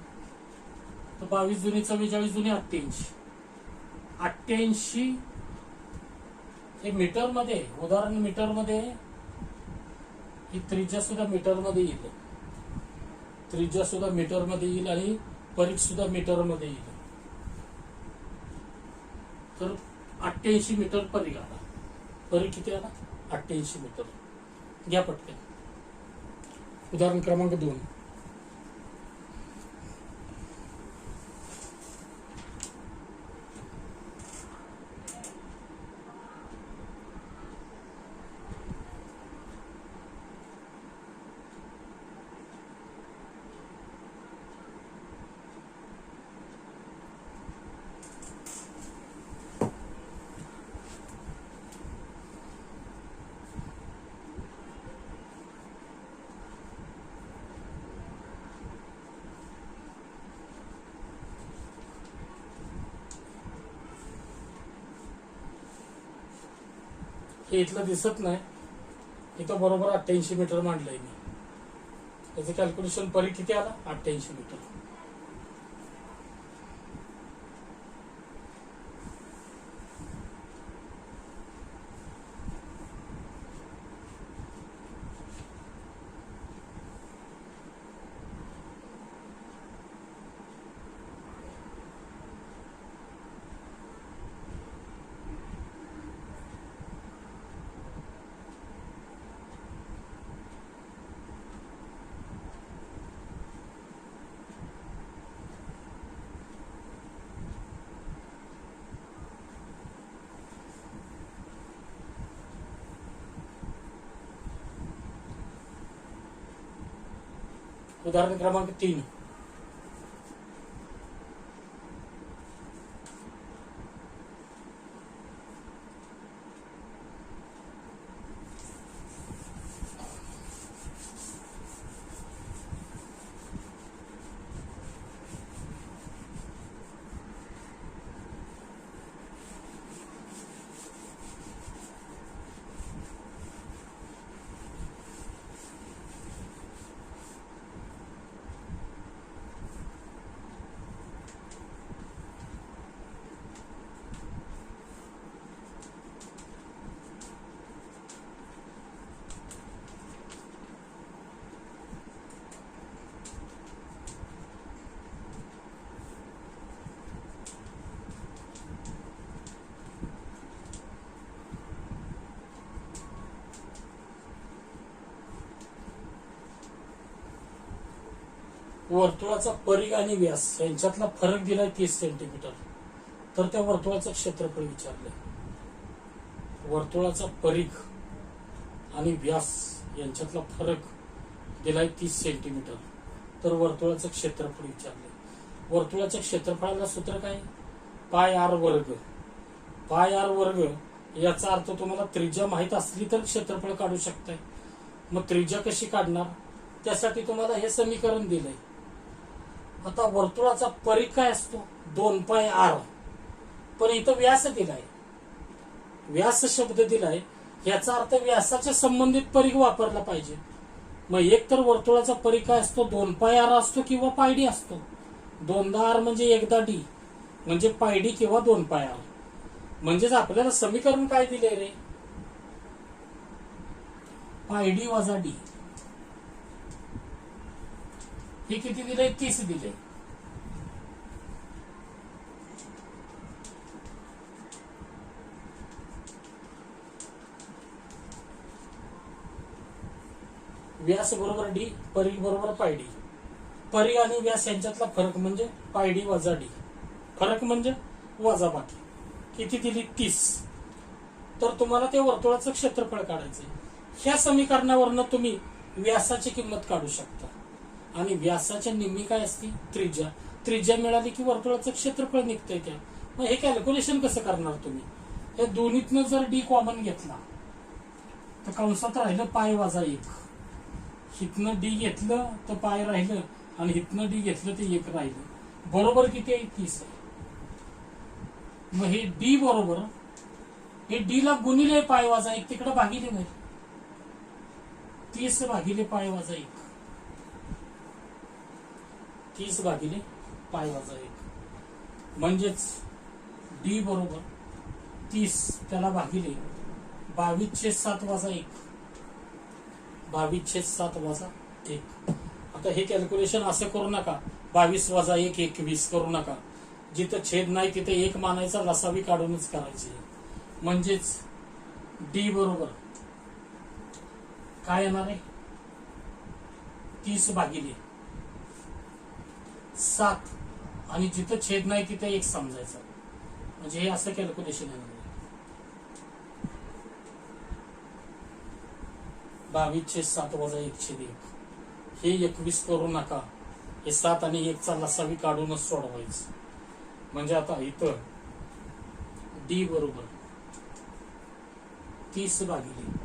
तर 22 दुनी 44 दुनी 88. 88 हे मीटर मध्ये, उदाहरण मीटर मध्ये. ही त्रिज्या सुद्धा मीटर मध्ये येईल. त्रिज्या सुद्धा मीटर मध्ये येईल आणि परिघ सुद्धा मीटर मध्ये येईल. तर 88 मीटर परिघ आला. परिघ किती आला, 88 मीटर. घ्या पटकन उदाहरण क्रमांक 2. हे इथलं दिसत नाही, इथं बरोबर 88 मीटर मांडलंय मी. त्याचं कॅल्क्युलेशन परी किती आला? 88 मीटर. उदाहरण क्रमांक 3. वर्तुळाचा परिघ आणि व्यास यांच्यातला फरक दिलाय 30 सेंटीमीटर. तर त्या वर्तुळाचं क्षेत्रफळ विचारलंय. वर्तुळाचा परिघ आणि व्यास यांच्यातला फरक दिलाय 30 सेंटीमीटर. तर वर्तुळाचं क्षेत्रफळ विचारलंय. वर्तुळाच्या क्षेत्रफळाला सूत्र काय? पाय आर वर्ग. पाय आर वर्ग याचा अर्थ तुम्हाला त्रिज्या माहित असली तर क्षेत्रफळ काढू शकताय. मग त्रिज्या कशी काढणार? त्यासाठी तुम्हाला हे समीकरण दिलंय. आता वर्तुळाचा परिघ काय असतो? 2 पाय आर. पण इथं व्यास दिलाय, व्यास शब्द दिलाय, याचा अर्थ व्यासाच्या संबंधित परिघ वापरला पाहिजे. मग एक तर वर्तुळाचा परिघ काय असतो? 2 पाय आर असतो किंवा पाय डी असतो. 2दा आर म्हणजे 1दा डी, म्हणजे पाय डी किंवा 2 पाय आर. म्हणजेच आपल्याला समीकरण काय दिले रे? पाय डी वजा डी. हे किती दिले? 30 दिले. व्यास बरोबर डी, परिघ बरोबर पाय डी. परिघ आणि व्यास यांच्यातला फरक म्हणजे पाय डी वजा डी. फरक म्हणजे वजा बाकी. किती दिली? 30. तर तुम्हाला ते वर्तुळाचं क्षेत्रफळ काढायचंय. ह्या समीकरणावरनं तुम्ही व्यासाची किंमत काढू शकता. आणि व्यासाच्या निम्मी काय असते? त्रिज्या. त्रिज्या मिळाली की वर्तुळाचं क्षेत्रफळ निघतंय त्या. मग हे कॅल्क्युलेशन कसं करणार तुम्ही? हे दोन्हीतनं जर डी कॉमन घेतला तर कंसात राहिलं पाय वजा 1. हितनं डी घेतलं तर पाय राहिलं आणि हितनं डी घेतलं तर 1 राहिलं. बरोबर किती आहे? 30 आहे. मग हे डी बरोबर, हे डी ला गुणिले पाय वजा 1 तिकडे भागिले नाही. 30 भागिले पाय वजा 1. 30 भागिले पाय वजा 1 म्हणजेच डी बरोबर 30 त्याला भागिले 22/7 वजा 1. 22/7 वजा 1. आता हे कॅल्क्युलेशन असं करू नका. 22 वजा 1 21 करू नका. जिथं छेद नाही तिथे 1 मानायचा, लसावी काढूनच करायची. म्हणजेच डी बरोबर काय येणार आहे? 30 भागिले 7 आणि जिथं छेद नाही तिथे 1 समजायचं. म्हणजे हे असं कॅल्क्युलेशन आहे. 22/7 वजा 1/1. हे 21 करू नका. हे 7 आणि 1चा लसावी काढूनच सोडवायचं. म्हणजे आता इथं डी बरोबर 30 भागिले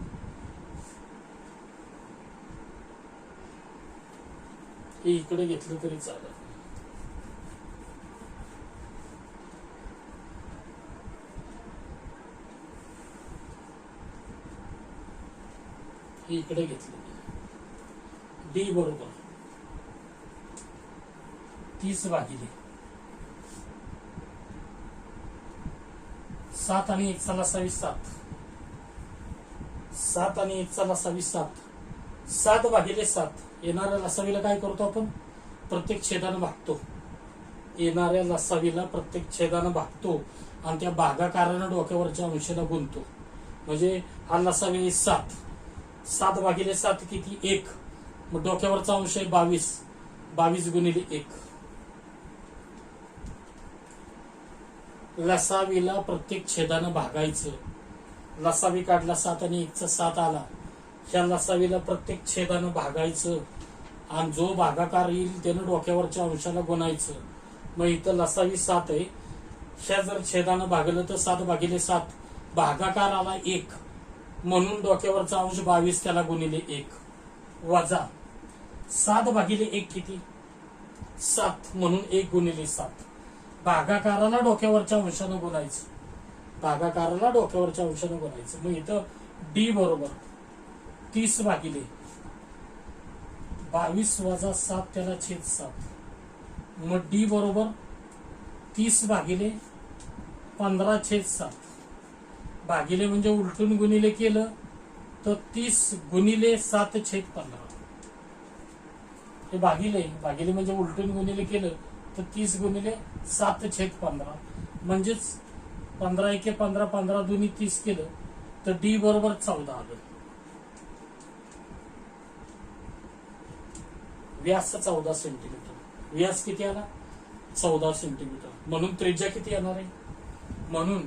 हे इकडे घेतलं तरी चालेल. ती इकडे घेतली. डी बरोबर 30 भागिले 7 आणि 1 चा लसावी 7. 7 आणि 1 चा लसावी 7. 7 भागिले 7. येणाऱ्या लसावीला काय करतो आपण? प्रत्येक छेदानं भागतो. येणाऱ्या लसावीला प्रत्येक छेदानं भागतो आणि त्या भागाकारानं डोक्यावरच्या अंशाला गुणतो. म्हणजे हा लसावी 7. 7 भागिले 7 किती? 1. मग डोक्यावरचा अंश आहे 22. 22 गुणिले 1. लसावीला प्रत्येक छेदानं भागायचं. लसावी काढला 7 आणि 1 चा 7 आला. ह्या लसावीला प्रत्येक छेदानं भागायचं आणि जो भागाकार येईल त्यानं डोक्यावरच्या अंशाला गुणायचं. मग इथं लसावी 7 आहे. ह्या जर छेदानं भागलं तर 7 भागिले 7. भागाकार आला 1 म्हणून डोक्यावरचा अंश 22 त्याला गुणिले 1 वजा 7 भागिले 1 किती? 7 म्हणून 1 गुणिले 7. भागाकाराला डोक्यावरच्या अंशानं गुणायचं. भागाकाराला डोक्यावरच्या अंशानं गुणायचं. मग इथं डी बरोबर 30 भागिले 22 वजा 7 त्याला छेद 7. मग डी बरोबर 30 भागिले 15 छेद 7. भागिले म्हणजे उलटून गुणिले केलं तर 30 गुणिले 7 छेद 15. हे भागिले म्हणजे उलटून गुणिले केलं तर 30 गुणिले 7 छेद 15. म्हणजेच 15 एके 15, 15 दुनी 30 केलं तर डी बरोबर 14 आलं. व्यास 14 सेंटीमीटर. व्यास किती आला? 14 सेंटीमीटर. म्हणून त्रिज्या किती येणार आहे? म्हणून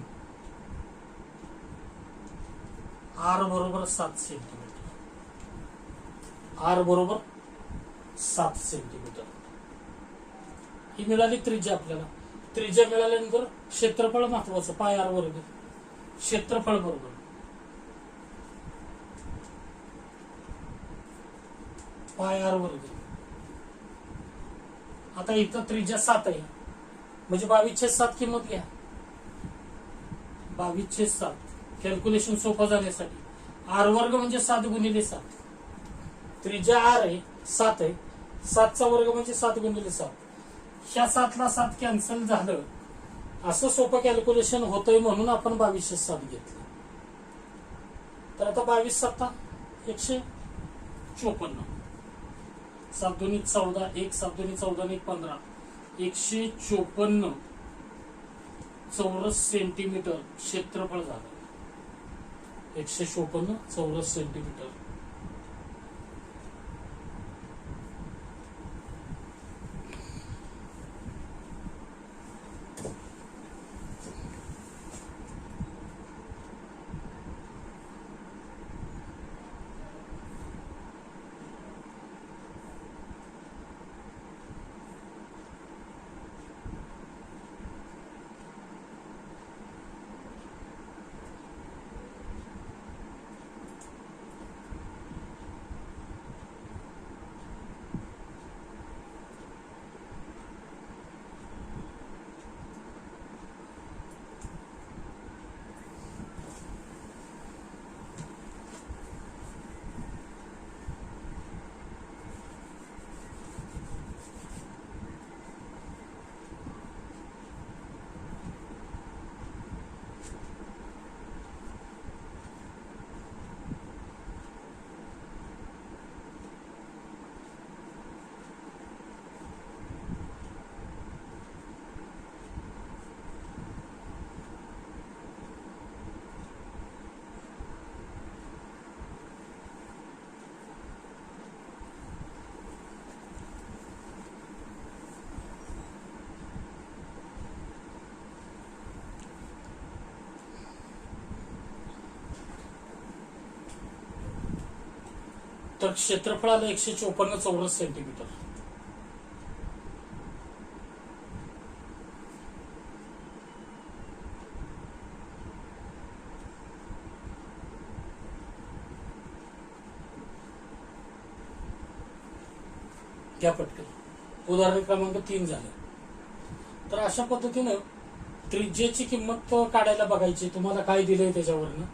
आर बरोबर 7 सेंटीमीटर. आर बरोबर 7 सेंटीमीटर ही मिळाली त्रिज्या आपल्याला. त्रिज्या मिळाल्यानंतर क्षेत्रफळ महत्वाचं. पाय आर वर्ग. क्षेत्रफळ बरोबर पाय आर वर्ग. आता इथं त्रिज्या 7 आहे म्हणजे 22/7 किंमत घ्या. 22/7 कॅल्क्युलेशन सोपं जाण्यासाठी. आर वर्ग म्हणजे 7 गुणिले 7. त्रिज्या आर आहे 7 आहे. 7चा वर्ग म्हणजे 7 गुणिले 7. ह्या 7ला 7 कॅन्सल झालं. असं सोपं कॅल्क्युलेशन होतंय म्हणून आपण 22/7 घेतलं. तर आता 22/7 154. 7 दुनी 14, 1 7 दुनी 14 1 15. 154 चौरस सेंटीमीटर क्षेत्रफळ झालं. 154 चौरस सेंटीमीटर. तर क्षेत्रफळाला 154 चौरस सेंटीमीटर. घ्या पटकन. उदाहरण क्रमांक 3 झालं. तर अशा पद्धतीनं त्रिज्येची किंमत काढायला बघायची. तुम्हाला काय दिलंय त्याच्यावरनं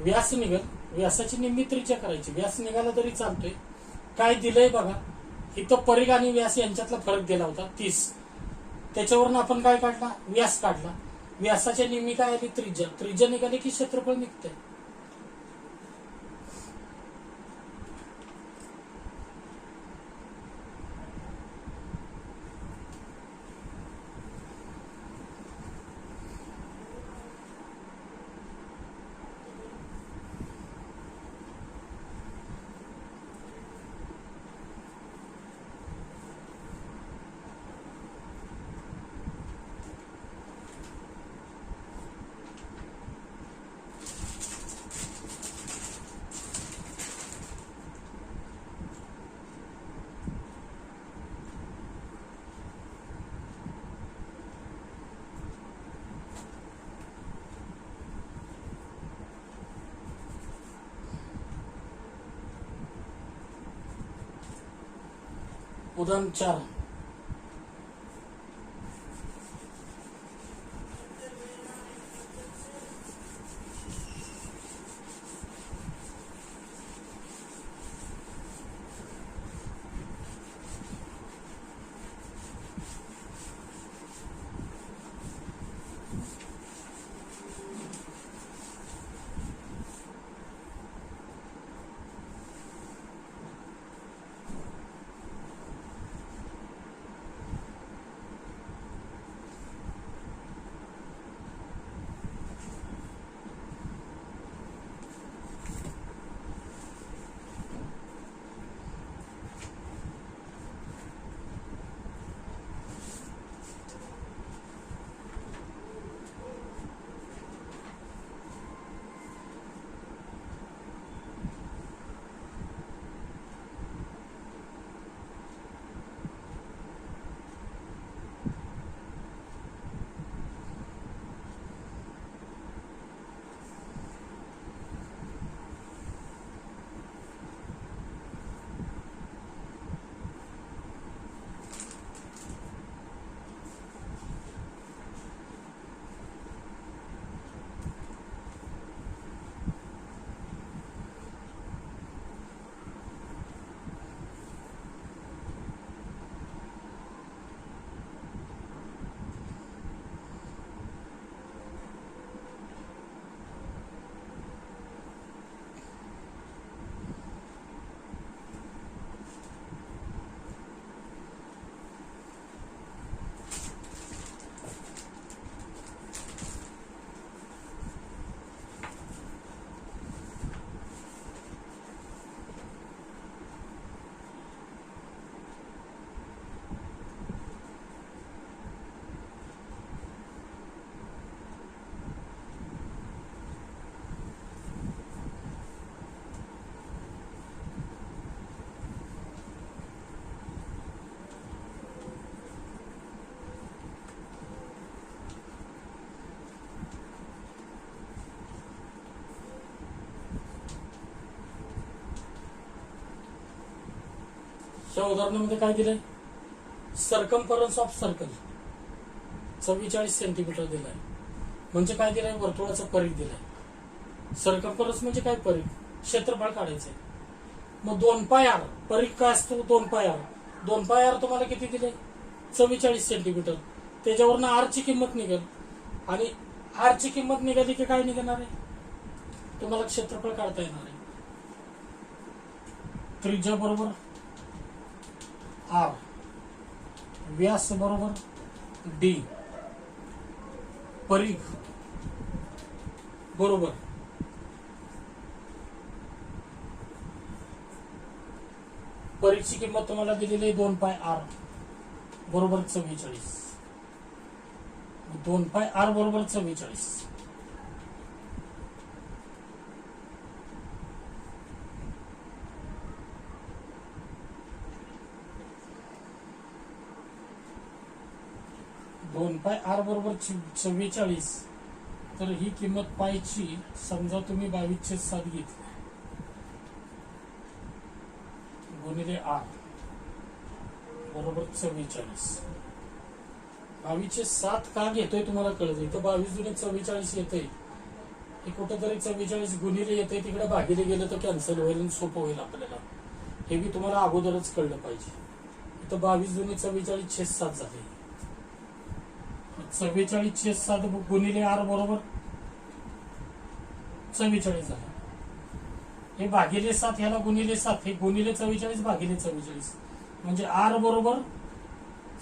व्यास निघेल. व्यासाची निम्मी त्रिज्या करायची. व्यास निघाला तरी चालतोय. काय दिलंय बघा, इथं परिघ आणि व्यास यांच्यातला फरक दिला होता 30. त्याच्यावरून आपण काय काढला, व्यास काढला. व्यासाच्या निम्मी काय आली, त्रिज्या. त्रिज्या निघाली की क्षेत्रफळ निघतंय. उदाहरण 4. या उदाहरणामध्ये काय दिलंय, सर्कम्फरन्स ऑफ सर्कल 44 सेंटीमीटर दिलाय. म्हणजे काय दिलंय, वर्तुळाचा परिघ दिलाय. सर्कम्फरन्स म्हणजे काय, परिघ, क्षेत्रफळ काढायचंय. मग 2πr परिघ काय असतो, 2πr. 2πr तुम्हाला किती दिले, 44 सेंटीमीटर. त्याच्यावरनं आर ची किंमत निघेल आणि आर ची किंमत निघाली की काय निघणार आहे, तुम्हाला क्षेत्रफळ काढता येणार आहे. त्रिज्या बरोबर आर, व्यास बरोबर डी, परिघ बरोबर परिघची किंमत तुम्हाला दिलेली आहे 2πr बरोबर 44. 2πr बरोबर 44. दोन पाय आर बरोबर 44. तर ही किंमत पायची समजा तुम्ही 22/7 घेतली गुणिले आर बरोबर 44. 22/7 का घेतोय तुम्हाला कळत, इथं 22 × 44 येतंय. हे कुठेतरी 44 गुणिले येते, तिकडे भागिले गेलं तर कॅन्सल होईल आणि सोपं होईल आपल्याला. हे बी तुम्हाला अगोदरच कळलं पाहिजे. इथं 22 दुनी 44 छेद 7 झाले. 44 छेद 7 गुणिले आर बरोबर 44 झालं. हे भागिले 7, ह्याला गुणिले 7, हे गुणिले 44 भागिले 44, म्हणजे आर बरोबर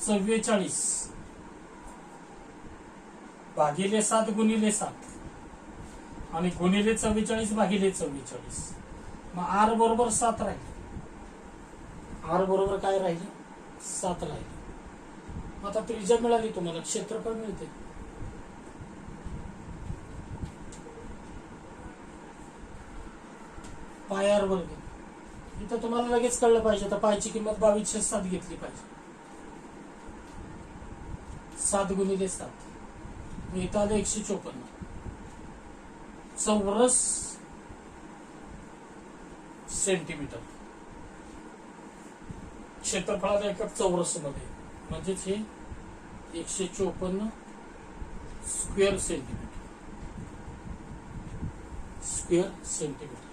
44 भागिले 7 गुणिले 7 आणि गुणिले 44 भागिले 44. मग आर बरोबर 7 राहील. आर बरोबर काय राहील? 7 राहील. मग आता त्रिज्या मिळाली तुम्हाला, क्षेत्रफळ मिळते. पाय आर वर्ग. इथं तुम्हाला लगेच कळलं पाहिजे. तर पायची किंमत 22/7 घेतली पाहिजे. 7 गुणिले 7, इथं आलं 154 चौरस सेंटीमीटर. क्षेत्रफळाला एकक चौरस मध्ये, म्हणजेच हे 154 square centimetre. Square centimetre.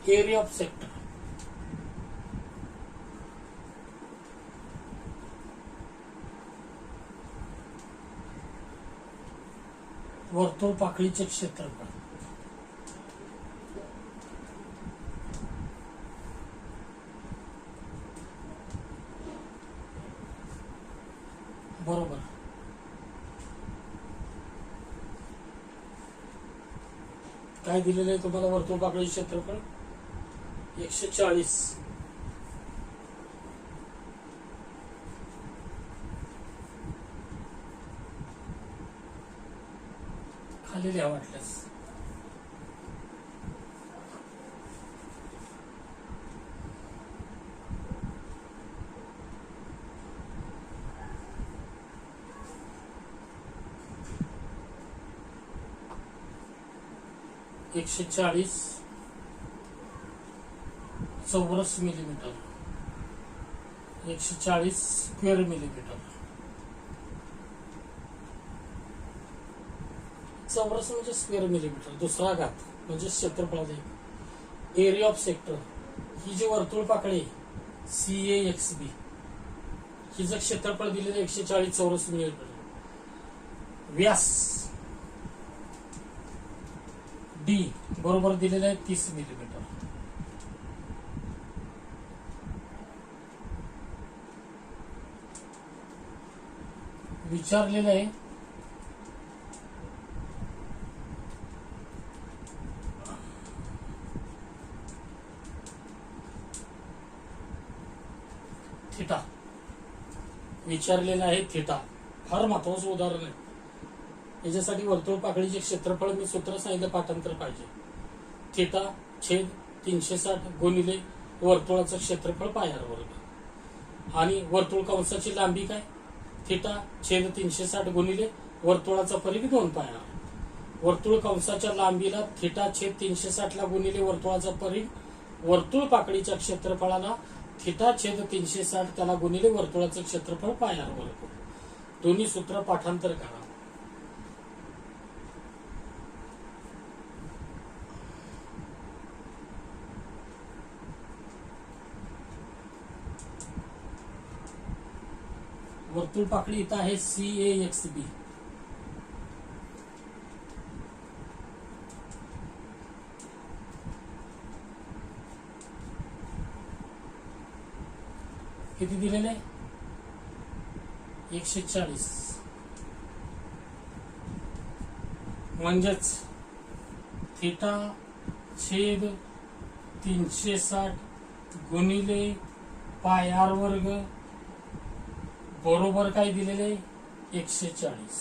area of sector. वर्तुळ पाकळीचे क्षेत्रफळ. बरोबर. काय दिलेलं आहे तुम्हाला? वर्तुळ पाकळीचे क्षेत्रफळ 140 खाली लिहा वाटल्यास. एकशे 40 चौरस मिलीमीटर, 140 स्क्वेअर मिलीमीटर. चौरस म्हणजे स्क्वेअर मिलीमीटर, दुसरा घात म्हणजे क्षेत्रफळाचा. एरिया ऑफ सेक्टर, ही जी वर्तुळ पाकळी CAXB, हिचं क्षेत्रफळ दिलेलं 140 चौरस मिलीमीटर. व्यास D बरोबर दिलेलं आहे 30 मिलीमीटर. विचारलेलं आहे थिटा. विचारलेलं आहे थिटा. फार महत्वाचं उदाहरण आहे. याच्यासाठी वर्तुळ पाकळीचे क्षेत्रफळ मी सूत्र सांगितलं, पाठांतर पाहिजे. थिटा छेद 360 गुणिले वर्तुळाचं क्षेत्रफळ पाय r वर्ग. आणि वर्तुळ कंसाची लांबी काय? थिटा छेद 360 गुणिले वर्तुळाचा परिघ 2 पाय r. वर्तुळ कंसाच्या लांबीला थिटा छेद 360 ला गुणिले वर्तुळाचा परिघ, वर्तुळ पाकळीच्या क्षेत्रफळाला थिटा छेद 360 त्याला गुणिले वर्तुळाचं क्षेत्रफळ पाय r वर्ग. दोन्ही सूत्र पाठांतर करा. वर्तुळ पाकळी इथं आहे CAXB. किती दिलेले? 140. म्हणजेच थिटा छेद 360 गुणिले पाय r वर्ग बरोबर काय दिलेले? 140.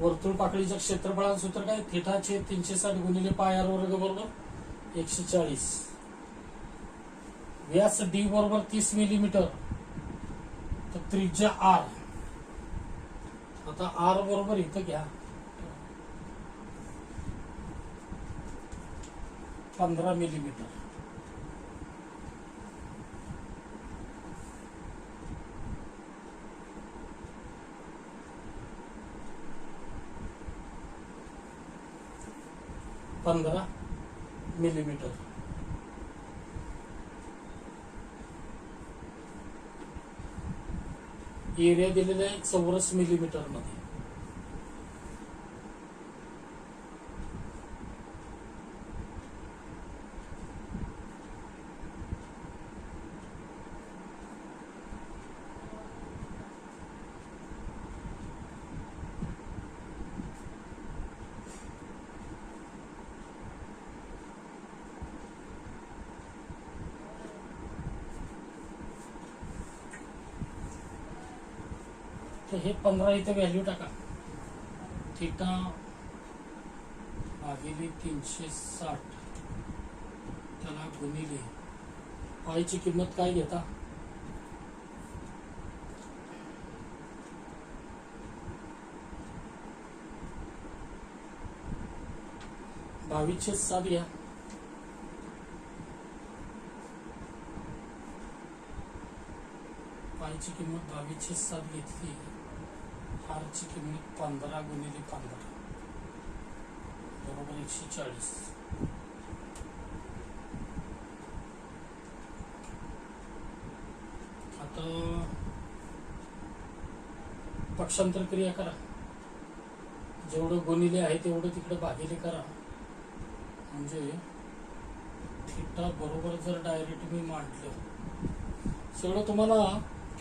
वर्तुळ पाकळीच्या क्षेत्रफळाचं सूत्र काय? थिटा छेद 360 गुणिले पाय r वर्ग बरोबर 140. व्यास D बरोबर 30 मिलीमीटर, तर त्रिज्या r. आता r बरोबर इथं घ्या 15 मिलीमीटर. एरिया दिलेला आहे चौरस मिलीमीटर मध्ये. तर हे 15 इथे व्हॅल्यू टाका. थिटा भागिले 360 त्याला गुणिले पायची किंमत काय घेता? बावीसशे 7 घ्या. पायची किंमत 2207 घेतली. r ची किंमत 15 गुणिले 15 बरोबर 140. आता पक्षांतर क्रिया करा. जेवढं गुणिले आहे तेवढं तिकडे भागिले करा. म्हणजे थिटा बरोबर जर डायरेक्ट मी मांडलं, सगळं तुम्हाला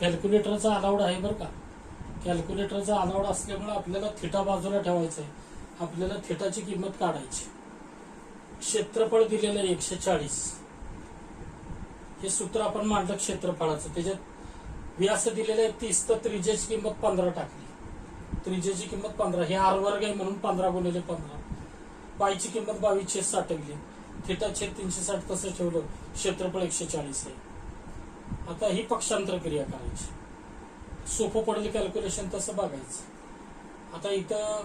कॅल्क्युलेटरचा अलाउड आहे बरं का. कॅल्क्युलेटरचा अलाउड असल्यामुळे आपल्याला थिटा बाजूला ठेवायचं आहे. आपल्याला थिटाची किंमत काढायची. क्षेत्रफळ दिलेलं आहे 140. हे सूत्र आपण मांडलं क्षेत्रफळाचं. त्याच्यात व्यास दिलेलं आहे 30 तर त्रिज्याची किंमत 15 टाकली. त्रिज्याची किंमत 15, हे आर वर्ग आहे म्हणून 15 गुणिले 15. पायची किंमत 22/60 ठेवली. थिटा छेद 360 तसं ठेवलं. क्षेत्रफळ 140 आहे. आता ही पक्षांतर क्रिया करायची. सोपं पडेल कॅल्क्युलेशन तसं बघायचं. आता इथं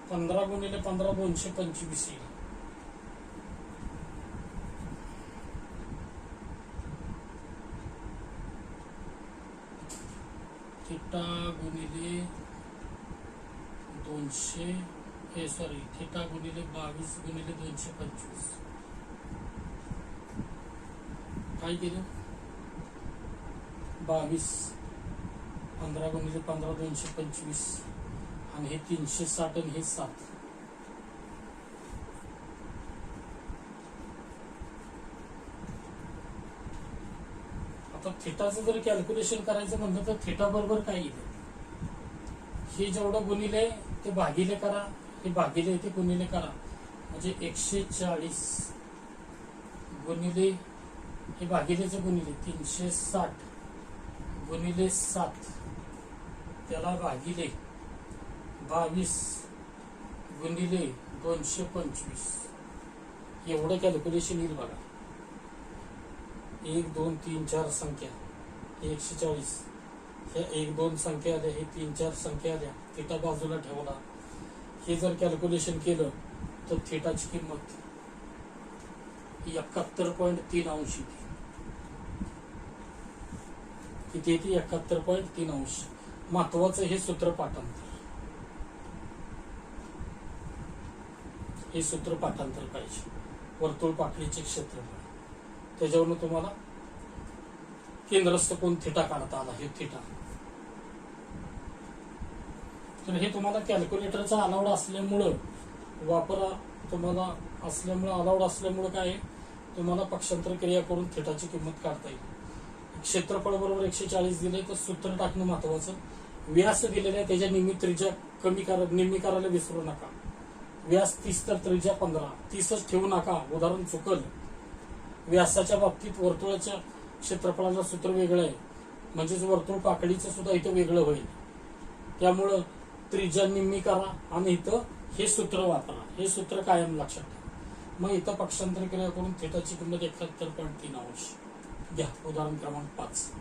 15 गुणिले 15 225 येईल. थिटा गुणिले 200 थिटा गुणिले 22 गुणिले 225 काय केलं? 22 15 गुणिले 15 225 आणि हे 360 आणि हे 7. आता थिटाचं जर कॅल्क्युलेशन करायचं म्हणलं तर थिटा बरोबर काय येईल? हे जेवढं गुणिले ते भागिले करा, हे भागिले ते गुणिले करा, म्हणजे 140 गुणिले हे भागिलेचं गुणिले 360 गुणिले 7 त्याला भागिले 22 गुणिले 225 एवढं कॅल्क्युलेशन येईल बघा. 1 2 3 4 संख्या 140, ह्या 1 2 संख्या आल्या, हे 3 4 संख्या आल्या, थिटा बाजूला ठेवला. हे जर कॅल्क्युलेशन केलं तर थिटाची किंमत 71.3 अंश येते. किती येते? 71.3 अंश. महत्वाचं हे सूत्र पाठांतर, हे सूत्र पाठांतर पाहिजे. वर्तुळ पाकळीचे क्षेत्रफळ, त्याच्यावरून तुम्हाला केंद्रस्थ कोन थिटा काढता आला. हे थिटा. तर हे तुम्हाला कॅल्क्युलेटरचा अलाउड असल्यामुळं अलाउड असल्यामुळं काय आहे, तुम्हाला पक्षांतर क्रिया करून थिटाची किंमत काढता येईल. क्षेत्रफळ बरोबर 140 दिले तर सूत्र टाकणं महत्वाचं. व्यास दिलेला आहे, त्याच्या निम्मी त्रिज्या निम्मी करायला विसरू नका. व्यास 30 तर त्रिज्या 15, 30च ठेवू नका, उदाहरण चुकल. व्यासाच्या बाबतीत वर्तुळाच्या क्षेत्रफळाचं सूत्र वेगळं आहे, म्हणजेच वर्तुळ पाकळीचं सुद्धा इथं वेगळं होईल. त्यामुळं त्रिज्या निम्मी करा आणि इथं हे सूत्र वापरा. हे सूत्र कायम लक्षात ठेवा. मग इथं पक्षांतर क्रिया करून थिटाची किंमत 71.3 अंश घ्या. उदाहरण क्रमांक 5.